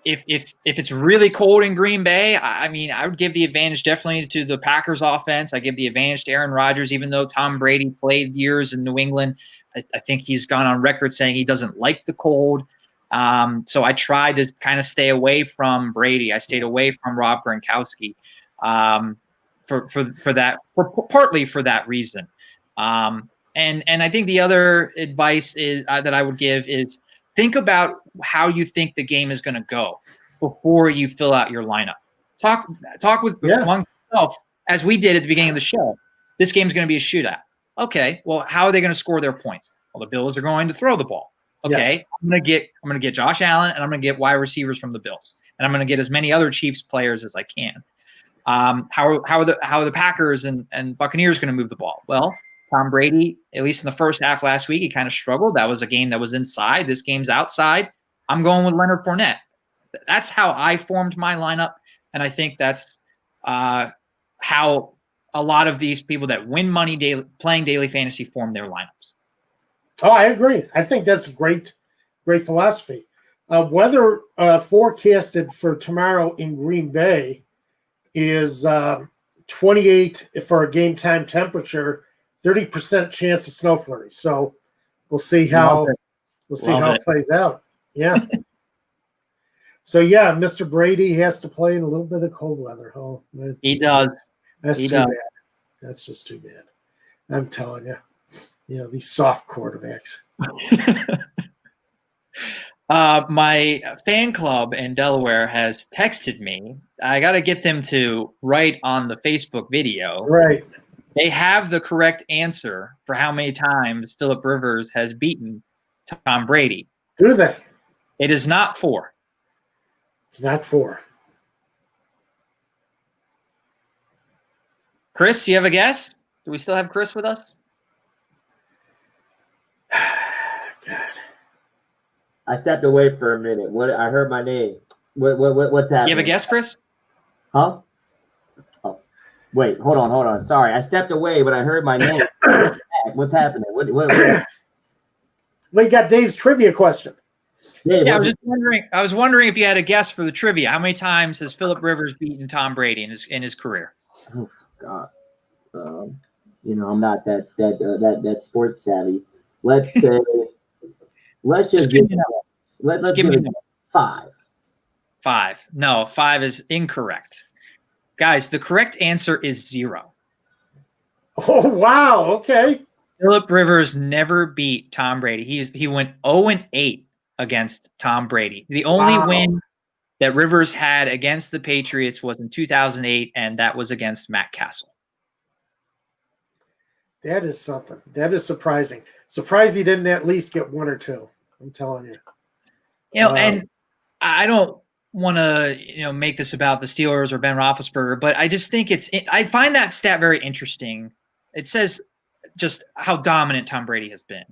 if it's really cold in Green Bay, I would give the advantage definitely to the Packers offense. I give the advantage to Aaron Rodgers, even though Tom Brady played years in New England. I think he's gone on record saying he doesn't like the cold. So I tried to kind of stay away from Brady. I stayed away from Rob Gronkowski partly for that reason. And I think the other advice is that I would give is think about how you think the game is going to go before you fill out your lineup. Talk among yourself, as we did at the beginning of the show. This game's going to be a shootout. Okay, well, how are they going to score their points? Well, the Bills are going to throw the ball. Okay, yes. I'm going to get Josh Allen, and I'm going to get wide receivers from the Bills. and I'm going to get as many other Chiefs players as I can. How are the Packers and Buccaneers going to move the ball? Well, Tom Brady, at least in the first half last week, he kind of struggled. That was a game that was inside. This game's outside. I'm going with Leonard Fournette. That's how I formed my lineup, and I think that's how a lot of these people that win money playing daily fantasy form their lineups. Oh, I agree. I think that's great philosophy. Weather forecasted for tomorrow in Green Bay is 28 for a game time temperature, 30% chance of snow flurries. So we'll see how it plays out. Yeah. So yeah, Mr. Brady has to play in a little bit of cold weather. Oh, man. He does. That's too bad. That's just too bad. I'm telling you. You know, these soft quarterbacks. My fan club in Delaware has texted me. I got to get them to write on the Facebook video. Right. They have the correct answer for how many times Phillip Rivers has beaten Tom Brady. Do they? It is not 4. It's not 4. Chris, you have a guess? Do we still have Chris with us? God. I stepped away for a minute. I heard my name. What's happening? You have a guess, Chris? Huh? Oh, wait, hold on. Sorry, I stepped away, but I heard my name. What's happening? What? We got Dave's trivia question. Dave, Yeah, I was wondering if you had a guess for the trivia. How many times has Phillip Rivers beaten Tom Brady in his career? Oh God, I'm not that sports savvy. Let's say, let's just give it. Let's give it 5. 5. No, 5 is incorrect. Guys, the correct answer is 0. Oh wow! Okay. Phillip Rivers never beat Tom Brady. He went 0-8 against Tom Brady. The only win that Rivers had against the Patriots was in 2008, and that was against Matt Castle. That is something. That is surprising. Surprised he didn't at least get 1 or 2. I'm telling you. And I don't want to make this about the Steelers or Ben Roethlisberger, but I just think I find that stat very interesting. It says just how dominant Tom Brady has been.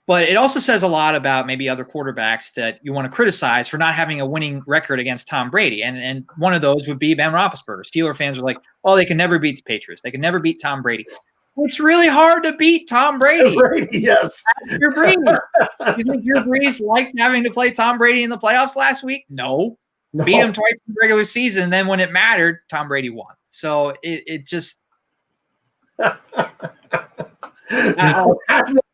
But it also says a lot about maybe other quarterbacks that you want to criticize for not having a winning record against Tom Brady. And one of those would be Ben Roethlisberger. Steeler fans are like, oh, they can never beat the Patriots. They can never beat Tom Brady. It's really hard to beat Tom Brady. Yes. Drew Brees. You think Drew Brees liked having to play Tom Brady in the playoffs last week? No. Beat him twice in the regular season. Then when it mattered, Tom Brady won. So it just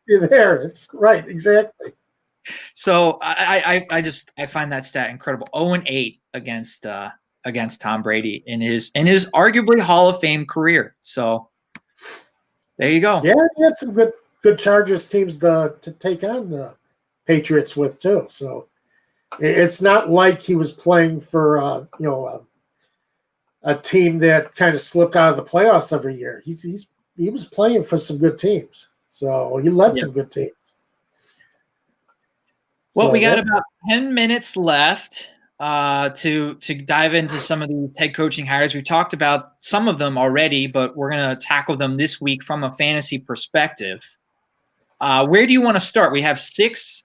there. It's right. Exactly. So I find that stat incredible. 0-8 against Tom Brady in his arguably Hall of Fame career. So there you go. Yeah, he had some good Chargers teams to take on the Patriots with too. So it's not like he was playing for a team that kind of slipped out of the playoffs every year. He was playing for some good teams. So he led some good teams. Well, we got about 10 minutes left to dive into some of these head coaching hires. We talked about some of them already, but we're going to tackle them this week from a fantasy perspective. Where do you want to start? We have 6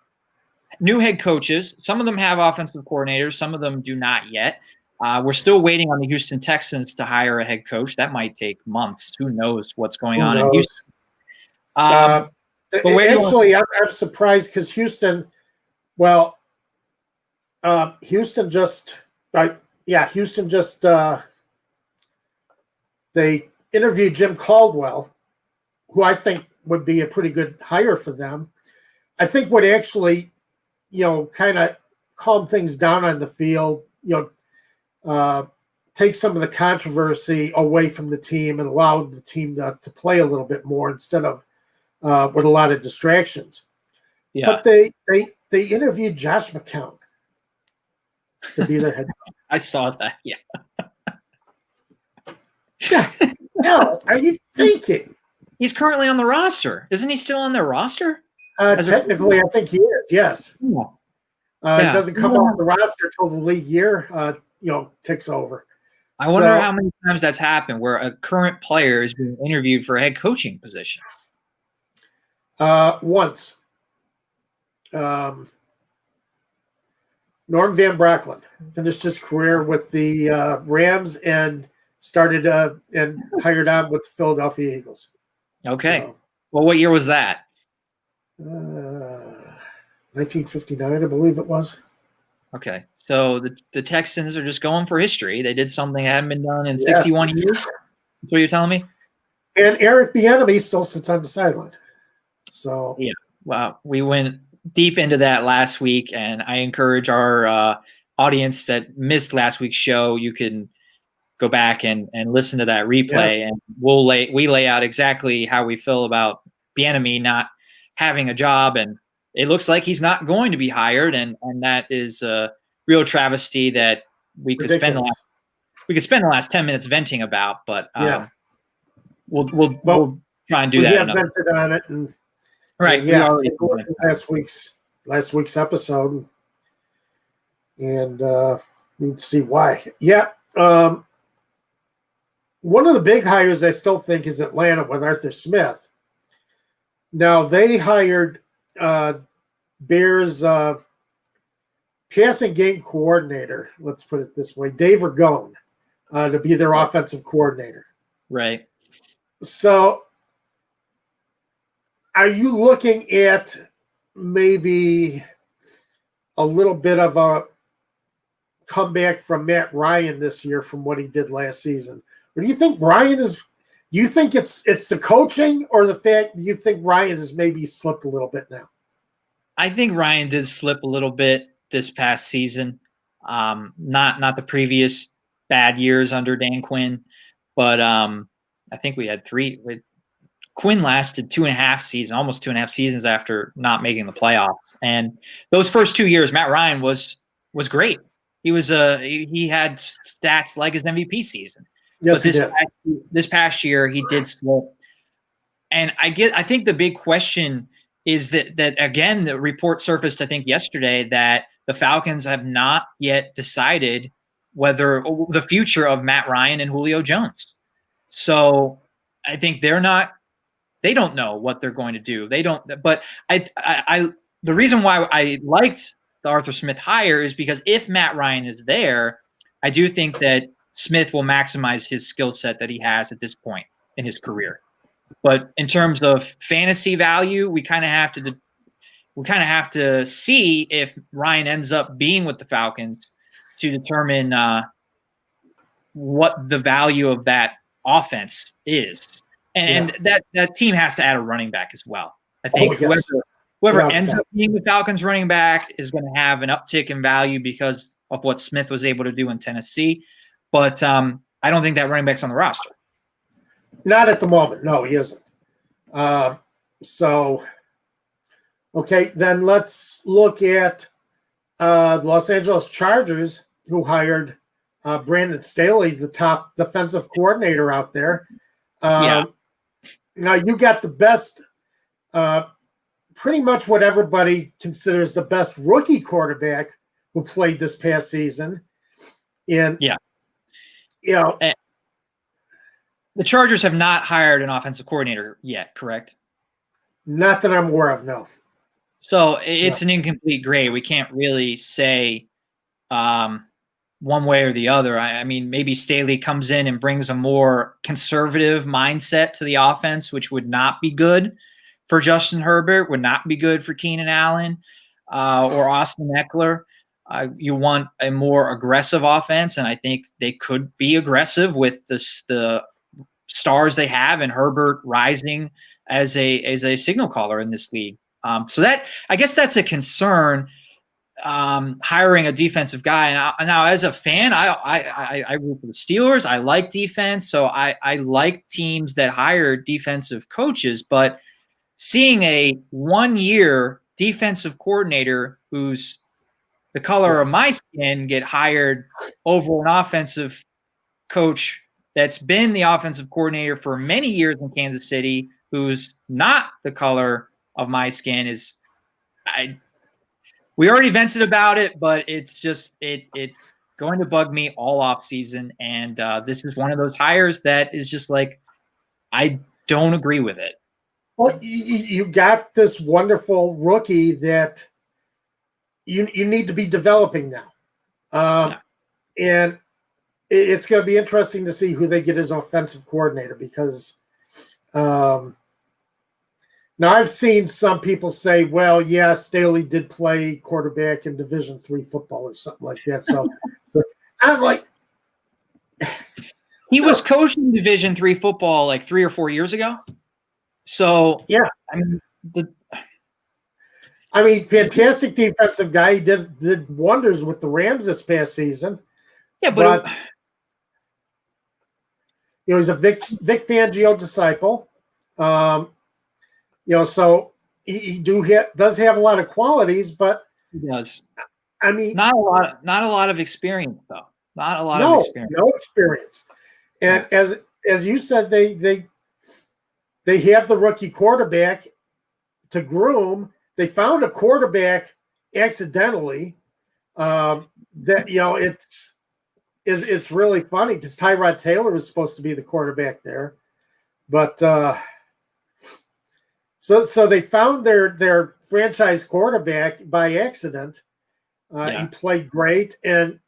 new head coaches. Some of them have offensive coordinators. Some of them do not yet. We're still waiting on the Houston Texans to hire a head coach. That might take months. Who knows what's going on in Houston? Actually, I'm surprised because Houston just they interviewed Jim Caldwell, who I think would be a pretty good hire for them. I think would actually, kind of calm things down on the field, take some of the controversy away from the team and allow the team to play a little bit more instead of with a lot of distractions. Yeah. But they interviewed Josh McCown to be their head coach. I saw that. Yeah. No, are you thinking? He's currently on the roster. Isn't he still on their roster? Technically, I think he is, yes. He doesn't come off the roster till the league year, ticks over. I wonder how many times that's happened where a current player is being interviewed for a head coaching position. Once. Norm Van Brocklin finished his career with the Rams and started and hired on with the Philadelphia Eagles. Okay. So, well, what year was that? 1959, I believe it was. Okay. So the Texans are just going for history. They did something that hadn't been done in 61 years. That's what you're telling me? And Eric Bieniemy still sits on the sideline. So yeah. Well, we went deep into that last week, and I encourage our audience that missed last week's show, you can go back and listen to that replay, and we lay out exactly how we feel about Bieniemy not having a job, and it looks like he's not going to be hired, and that is a real travesty that we could spend the last 10 minutes venting about, but we'll try and do that. We have vented on it, and right, last week's episode, and let's see why. Yeah, one of the big hires I still think is Atlanta with Arthur Smith. Now they hired Bears passing game coordinator, let's put it this way, Dave Ragone, to be their offensive coordinator. Right. So are you looking at maybe a little bit of a comeback from Matt Ryan this year from what he did last season? Or do you think Ryan is – do you think it's the coaching or the fact – do you think Ryan has maybe slipped a little bit now? I think Ryan did slip a little bit this past season. Not the previous bad years under Dan Quinn, but I think we had three. Quinn lasted 2.5 seasons, almost 2.5 seasons after not making the playoffs. And those first 2 years, Matt Ryan was great. He was he had stats like his MVP season. Yes, but this past year he did slip. And I think the big question is that again, the report surfaced, I think, yesterday that the Falcons have not yet decided whether the future of Matt Ryan and Julio Jones. So I think they don't know what they're going to do. They don't, but the reason why I liked the Arthur Smith hire is because if Matt Ryan is there, I do think that Smith will maximize his skill set that he has at this point in his career. But in terms of fantasy value, we kind of have to see if Ryan ends up being with the Falcons to determine what the value of that offense is. And that team has to add a running back as well. I think whoever ends up being the Falcons running back is going to have an uptick in value because of what Smith was able to do in Tennessee. But I don't think that running back's on the roster. Not at the moment. No, he isn't. Okay, then let's look at the Los Angeles Chargers, who hired Brandon Staley, the top defensive coordinator out there. Now you got the best, pretty much what everybody considers the best rookie quarterback who played this past season. And the Chargers have not hired an offensive coordinator yet, correct? Not that I'm aware of, no. So it's an incomplete grade. We can't really say one way or the other. I mean, maybe Staley comes in and brings a more conservative mindset to the offense, which would not be good for Justin Herbert, would not be good for Keenan Allen or Austin Eckler. You want a more aggressive offense, and I think they could be aggressive with the stars they have, and Herbert rising as a signal caller in this league. So that, I guess, that's a concern. Hiring a defensive guy, and now as a fan, I root for the Steelers. I like defense, so I like teams that hire defensive coaches. But seeing a 1-year defensive coordinator who's the color of my skin get hired over an offensive coach that's been the offensive coordinator for many years in Kansas City, who's not the color of my skin, is we already vented about it, but it's just it's going to bug me all off season. And this is one of those hires that is just like, I don't agree with it. Well, you got this wonderful rookie that you need to be developing now. And it's going to be interesting to see who they get as offensive coordinator, because now I've seen some people say, well, yeah, Staley did play quarterback in Division III football or something like that. So I'm like, he was coaching Division III football like 3 or 4 years ago. So yeah, I mean, fantastic defensive guy. He did wonders with the Rams this past season. Yeah, but he's a Vic Fangio disciple. So he does have a lot of qualities, but he does. I mean, not a lot of experience though. Not a lot of experience. No experience. And as you said, they have the rookie quarterback to groom. They found a quarterback accidentally. It's really funny because Tyrod Taylor was supposed to be the quarterback there, but so they found their franchise quarterback by accident. He played great, and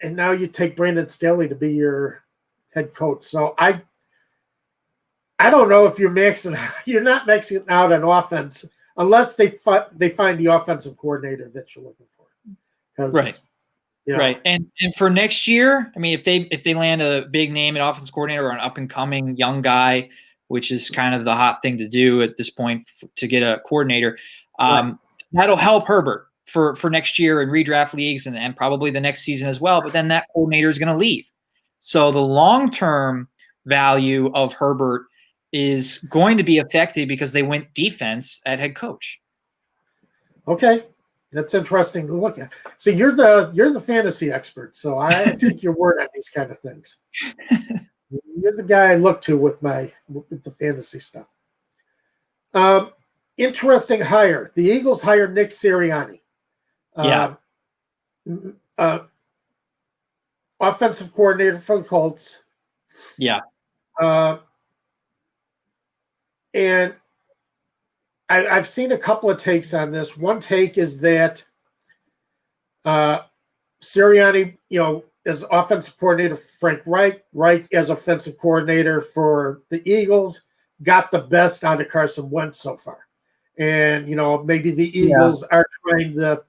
now you take Brandon Staley to be your head coach. So I don't know if you're not maxing out an offense unless they find the offensive coordinator that you're looking for. Right. Right. And for next year, I mean, if they land a big name at offensive coordinator or an up and coming young guy, which is kind of the hot thing to do at this point to get a coordinator, that'll help Herbert for next year in redraft leagues and probably the next season as well. But then that coordinator is going to leave. So the long-term value of Herbert is going to be affected because they went defense at head coach. Okay. That's interesting to look at. So you're the fantasy expert, so I take your word on these kind of things. You're the guy I look to with the fantasy stuff. Interesting hire. The Eagles hired Nick Sirianni. Offensive coordinator for the Colts. Yeah. And I've seen a couple of takes on this. One take is that Sirianni, as offensive coordinator for Frank Reich as offensive coordinator for the Eagles, got the best out of Carson Wentz so far. And, maybe the Eagles are trying to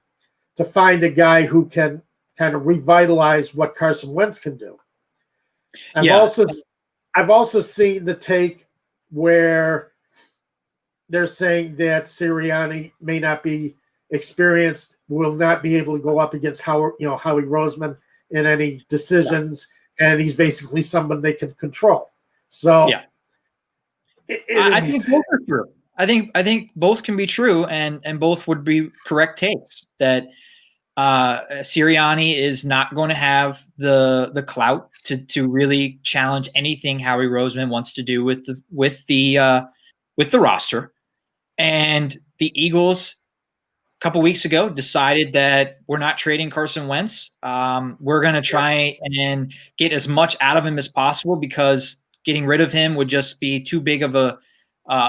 find a guy who can kind of revitalize what Carson Wentz can do. I've also seen the take where they're saying that Sirianni may not be experienced, will not be able to go up against Howie Roseman in any decisions, and he's basically someone they can control. So, I think both are true. I think both can be true, and both would be correct takes. That Sirianni is not going to have the clout to really challenge anything Howie Roseman wants to do with the roster. And the Eagles a couple weeks ago decided that we're not trading Carson Wentz. We're going to try and get as much out of him as possible because getting rid of him would just be too big of a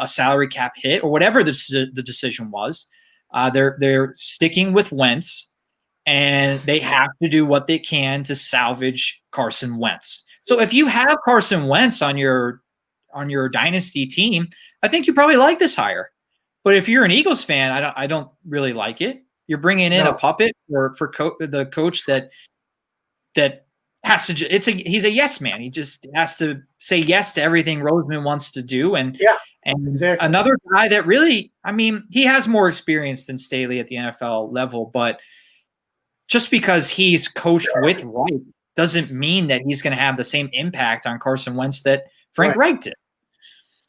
salary cap hit or whatever the decision was. They're sticking with Wentz, and they have to do what they can to salvage Carson Wentz. So if you have Carson Wentz on your dynasty team, I think you probably like this hire. But if you're an Eagles fan, I don't really like it. You're bringing in a puppet for the coach that has to. He's a yes man. He just has to say yes to everything Roseman wants to do. And exactly. Another guy that really, he has more experience than Staley at the NFL level, but just because he's coached with Reich doesn't mean that he's going to have the same impact on Carson Wentz that Frank Reich did.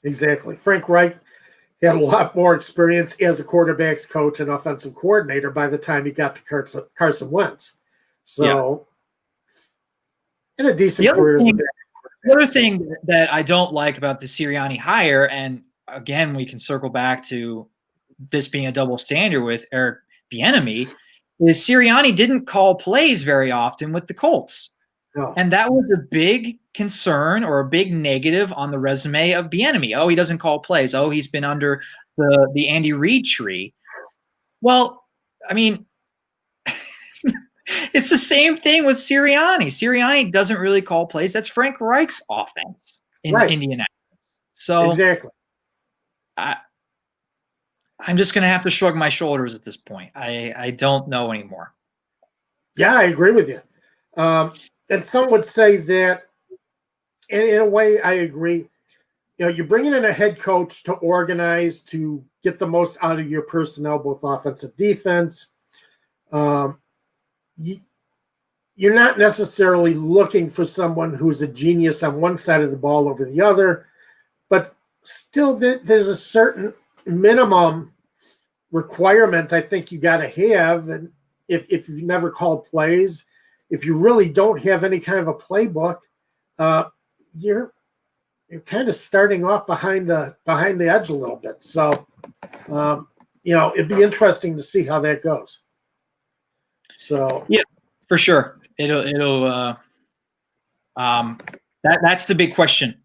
Exactly. Frank Reich had a lot more experience as a quarterback's coach and offensive coordinator by the time he got to Carson Wentz. So, in a decent career. The other thing that I don't like about the Sirianni hire, and again, we can circle back to this being a double standard with Eric Bieniemy is Sirianni didn't call plays very often with the Colts. No. And that was a big concern or a big negative on the resume of Bieniemy. Oh, he doesn't call plays. Oh, he's been under the Andy Reid tree. Well, I mean, it's the same thing with Sirianni. Sirianni doesn't really call plays. That's Frank Reich's offense in Indianapolis. So exactly. I'm just going to have to shrug my shoulders at this point. I don't know anymore. Yeah, I agree with you. And some would say that, and in a way, I agree. You know, you're bringing in a head coach to organize, to get the most out of your personnel, both offense and defense. You're not necessarily looking for someone who's a genius on one side of the ball over the other, but still there's a certain minimum requirement I think you got to have. And if you've never called plays, if you really don't have any kind of a playbook, you're kind of starting off behind the edge a little bit. So, it'd be interesting to see how that goes. So yeah, for sure. That's the big question.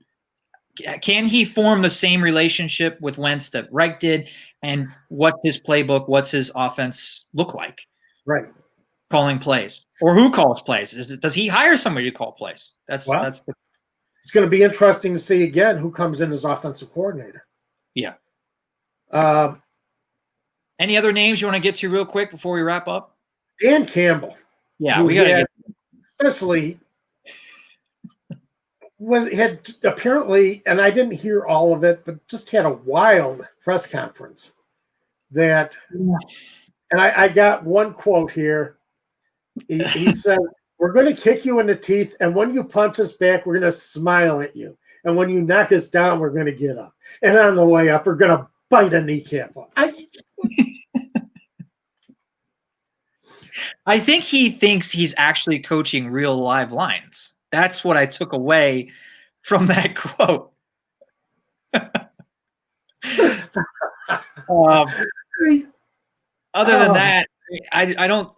Can he form the same relationship with Wentz that Reich did? And what's his playbook? What's his offense look like? Right. Calling plays, or who calls plays? Does he hire somebody to call plays? It's going to be interesting to see again who comes in as offensive coordinator. Yeah. Any other names you want to get to real quick before we wrap up? Dan Campbell. Yeah, we got to get. Especially had apparently, and I didn't hear all of it, but just had a wild press conference that, and I got one quote here. He said, "We're going to kick you in the teeth, and when you punch us back, we're going to smile at you. And when you knock us down, we're going to get up. And on the way up, we're going to bite a kneecap off." I think he thinks he's actually coaching real live Lions. That's what I took away from that quote. Other than that, I don't.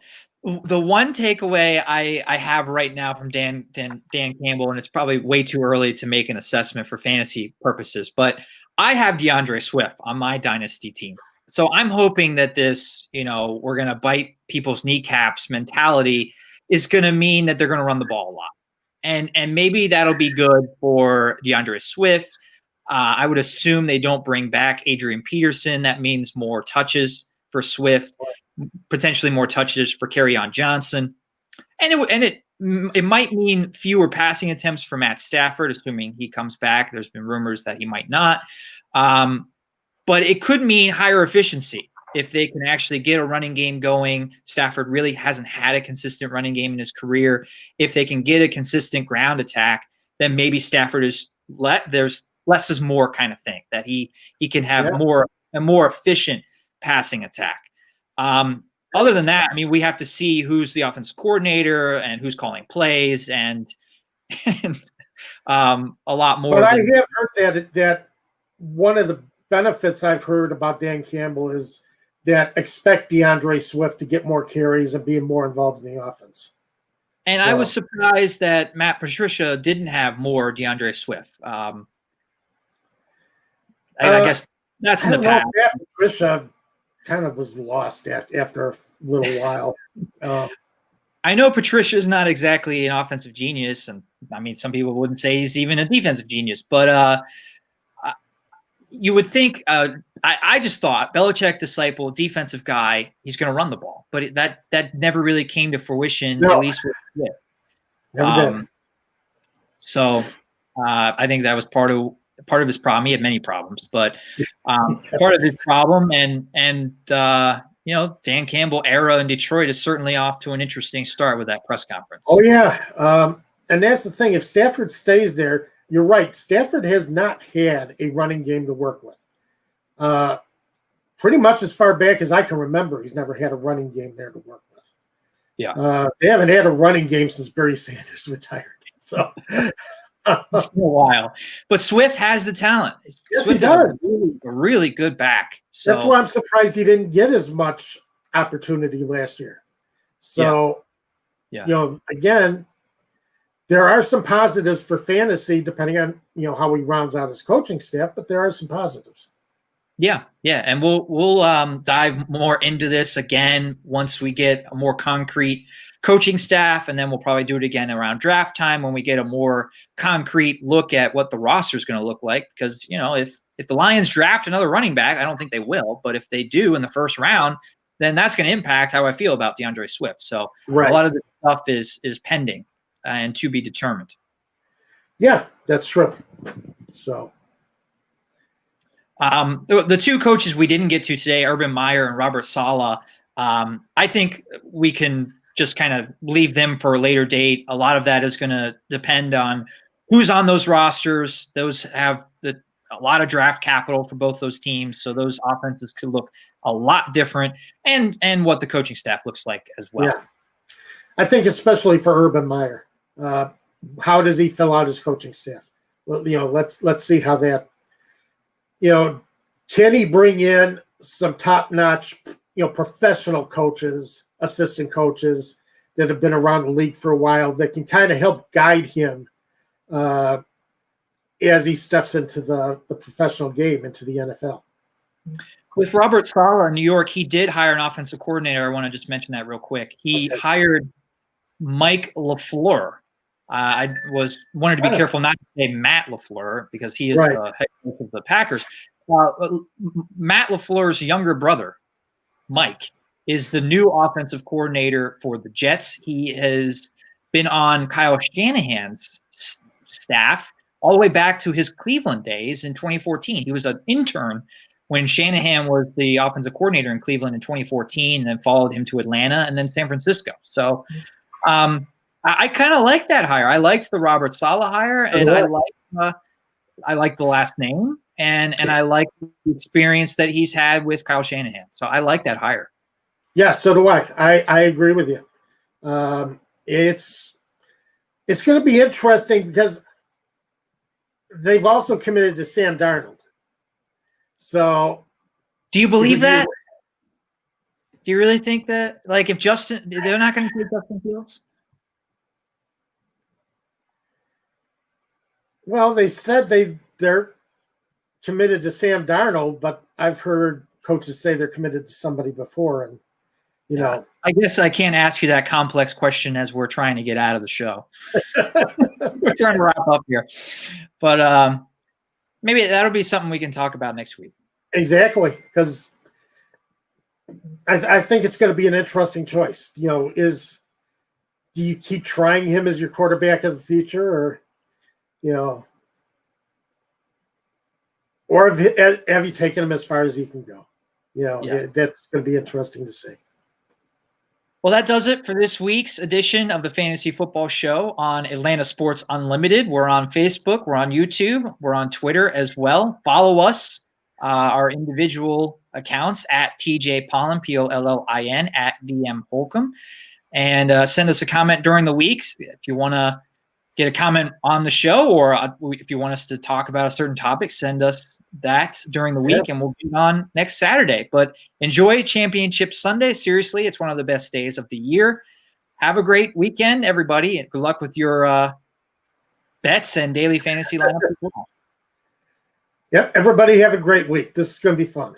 The one takeaway I have right now from Dan Campbell, and it's probably way too early to make an assessment for fantasy purposes, but I have DeAndre Swift on my dynasty team. So I'm hoping that this, we're going to bite people's kneecaps mentality is going to mean that they're going to run the ball a lot. And maybe that'll be good for DeAndre Swift. I would assume they don't bring back Adrian Peterson. That means more touches for Swift, potentially more touches for Kerryon Johnson. And it might mean fewer passing attempts for Matt Stafford, assuming he comes back. There's been rumors that he might not. But it could mean higher efficiency if they can actually get a running game going. Stafford really hasn't had a consistent running game in his career. If they can get a consistent ground attack, then maybe Stafford there's less is more kind of thing, that he can have a more efficient passing attack. Other than that, I mean, we have to see who's the offensive coordinator and who's calling plays and a lot more. But I have heard that one of the benefits I've heard about Dan Campbell is that expect DeAndre Swift to get more carries and be more involved in the offense. And I was surprised that Matt Patricia didn't have more DeAndre Swift. I guess that's in the past. Matt Patricia kind of was lost after a little while. I know Patricia is not exactly an offensive genius, and I mean, some people wouldn't say he's even a defensive genius, but you would think I just thought Belichick disciple, defensive guy, he's going to run the ball, but that never really came to fruition. No. At least with Never did. So I think that was part of his problem. He had many problems, but part of his problem and Dan Campbell era in Detroit is certainly off to an interesting start with that press conference. Oh yeah, and that's the thing. If Stafford stays there, you're right. Stafford has not had a running game to work with. Pretty much as far back as I can remember, he's never had a running game there to work with. Yeah. They haven't had a running game since Barry Sanders retired. So it's been a while. But Swift has the talent. Yes, Swift he does. is a really good back. So that's why I'm surprised he didn't get as much opportunity last year. So, Yeah. Again, there are some positives for fantasy depending on, how he rounds out his coaching staff, but there are some positives. Yeah, and we'll dive more into this again once we get a more concrete coaching staff, and then we'll probably do it again around draft time when we get a more concrete look at what the roster is going to look like. Because if the Lions draft another running back, I don't think they will, but if they do in the first round, then that's going to impact how I feel about DeAndre Swift. So Right. A lot of this stuff is pending and to be determined. Yeah, that's true. So. The two coaches we didn't get to today, Urban Meyer and Robert Saleh, I think we can just kind of leave them for a later date. A lot of that is going to depend on who's on those rosters. Those have a lot of draft capital for both those teams, so those offenses could look a lot different, and what the coaching staff looks like as well. Yeah. I think especially for Urban Meyer, how does he fill out his coaching staff? Well, let's see how that. Can he bring in some top-notch, professional coaches, assistant coaches that have been around the league for a while that can kind of help guide him as he steps into the professional game, into the NFL? With Robert Saleh in New York, he did hire an offensive coordinator. I want to just mention that real quick. He hired Mike LaFleur. I wanted to be careful not to say Matt LaFleur because he is the head coach of the Packers. Matt LaFleur's younger brother, Mike, is the new offensive coordinator for the Jets. He has been on Kyle Shanahan's staff all the way back to his Cleveland days in 2014. He was an intern when Shanahan was the offensive coordinator in Cleveland in 2014, and then followed him to Atlanta and then San Francisco. So I kind of like that hire. I liked the Robert Saleh hire, and I like the last name, and I like the experience that he's had with Kyle Shanahan. So I like that hire. Yeah, so do I. I agree with you. It's going to be interesting because they've also committed to Sam Darnold. So, do you believe that? Do you really think that? Like, if they're not going to take Justin Fields? Well, they said they're committed to Sam Darnold, but I've heard coaches say they're committed to somebody before, and I guess I can't ask you that complex question as we're trying to get out of the show. We're trying to wrap up here, but maybe that'll be something we can talk about next week. Exactly, because I think it's going to be an interesting choice. Do you keep trying him as your quarterback of the future, or or have you taken him as far as he can go? That's going to be interesting to see. Well, that does it for this week's edition of the Fantasy Football Show on Atlanta Sports Unlimited. We're on Facebook, we're on YouTube, we're on Twitter as well. Follow us, our individual accounts at TJ Pollin, Pollin, at DM Holcomb, and send us a comment during the weeks if you want to get a comment on the show, or if you want us to talk about a certain topic, send us that during the week, and we'll get on next Saturday. But enjoy Championship Sunday. Seriously, it's one of the best days of the year. Have a great weekend, everybody, and good luck with your bets and daily fantasy lineup as well. Yep, everybody have a great week. This is going to be fun.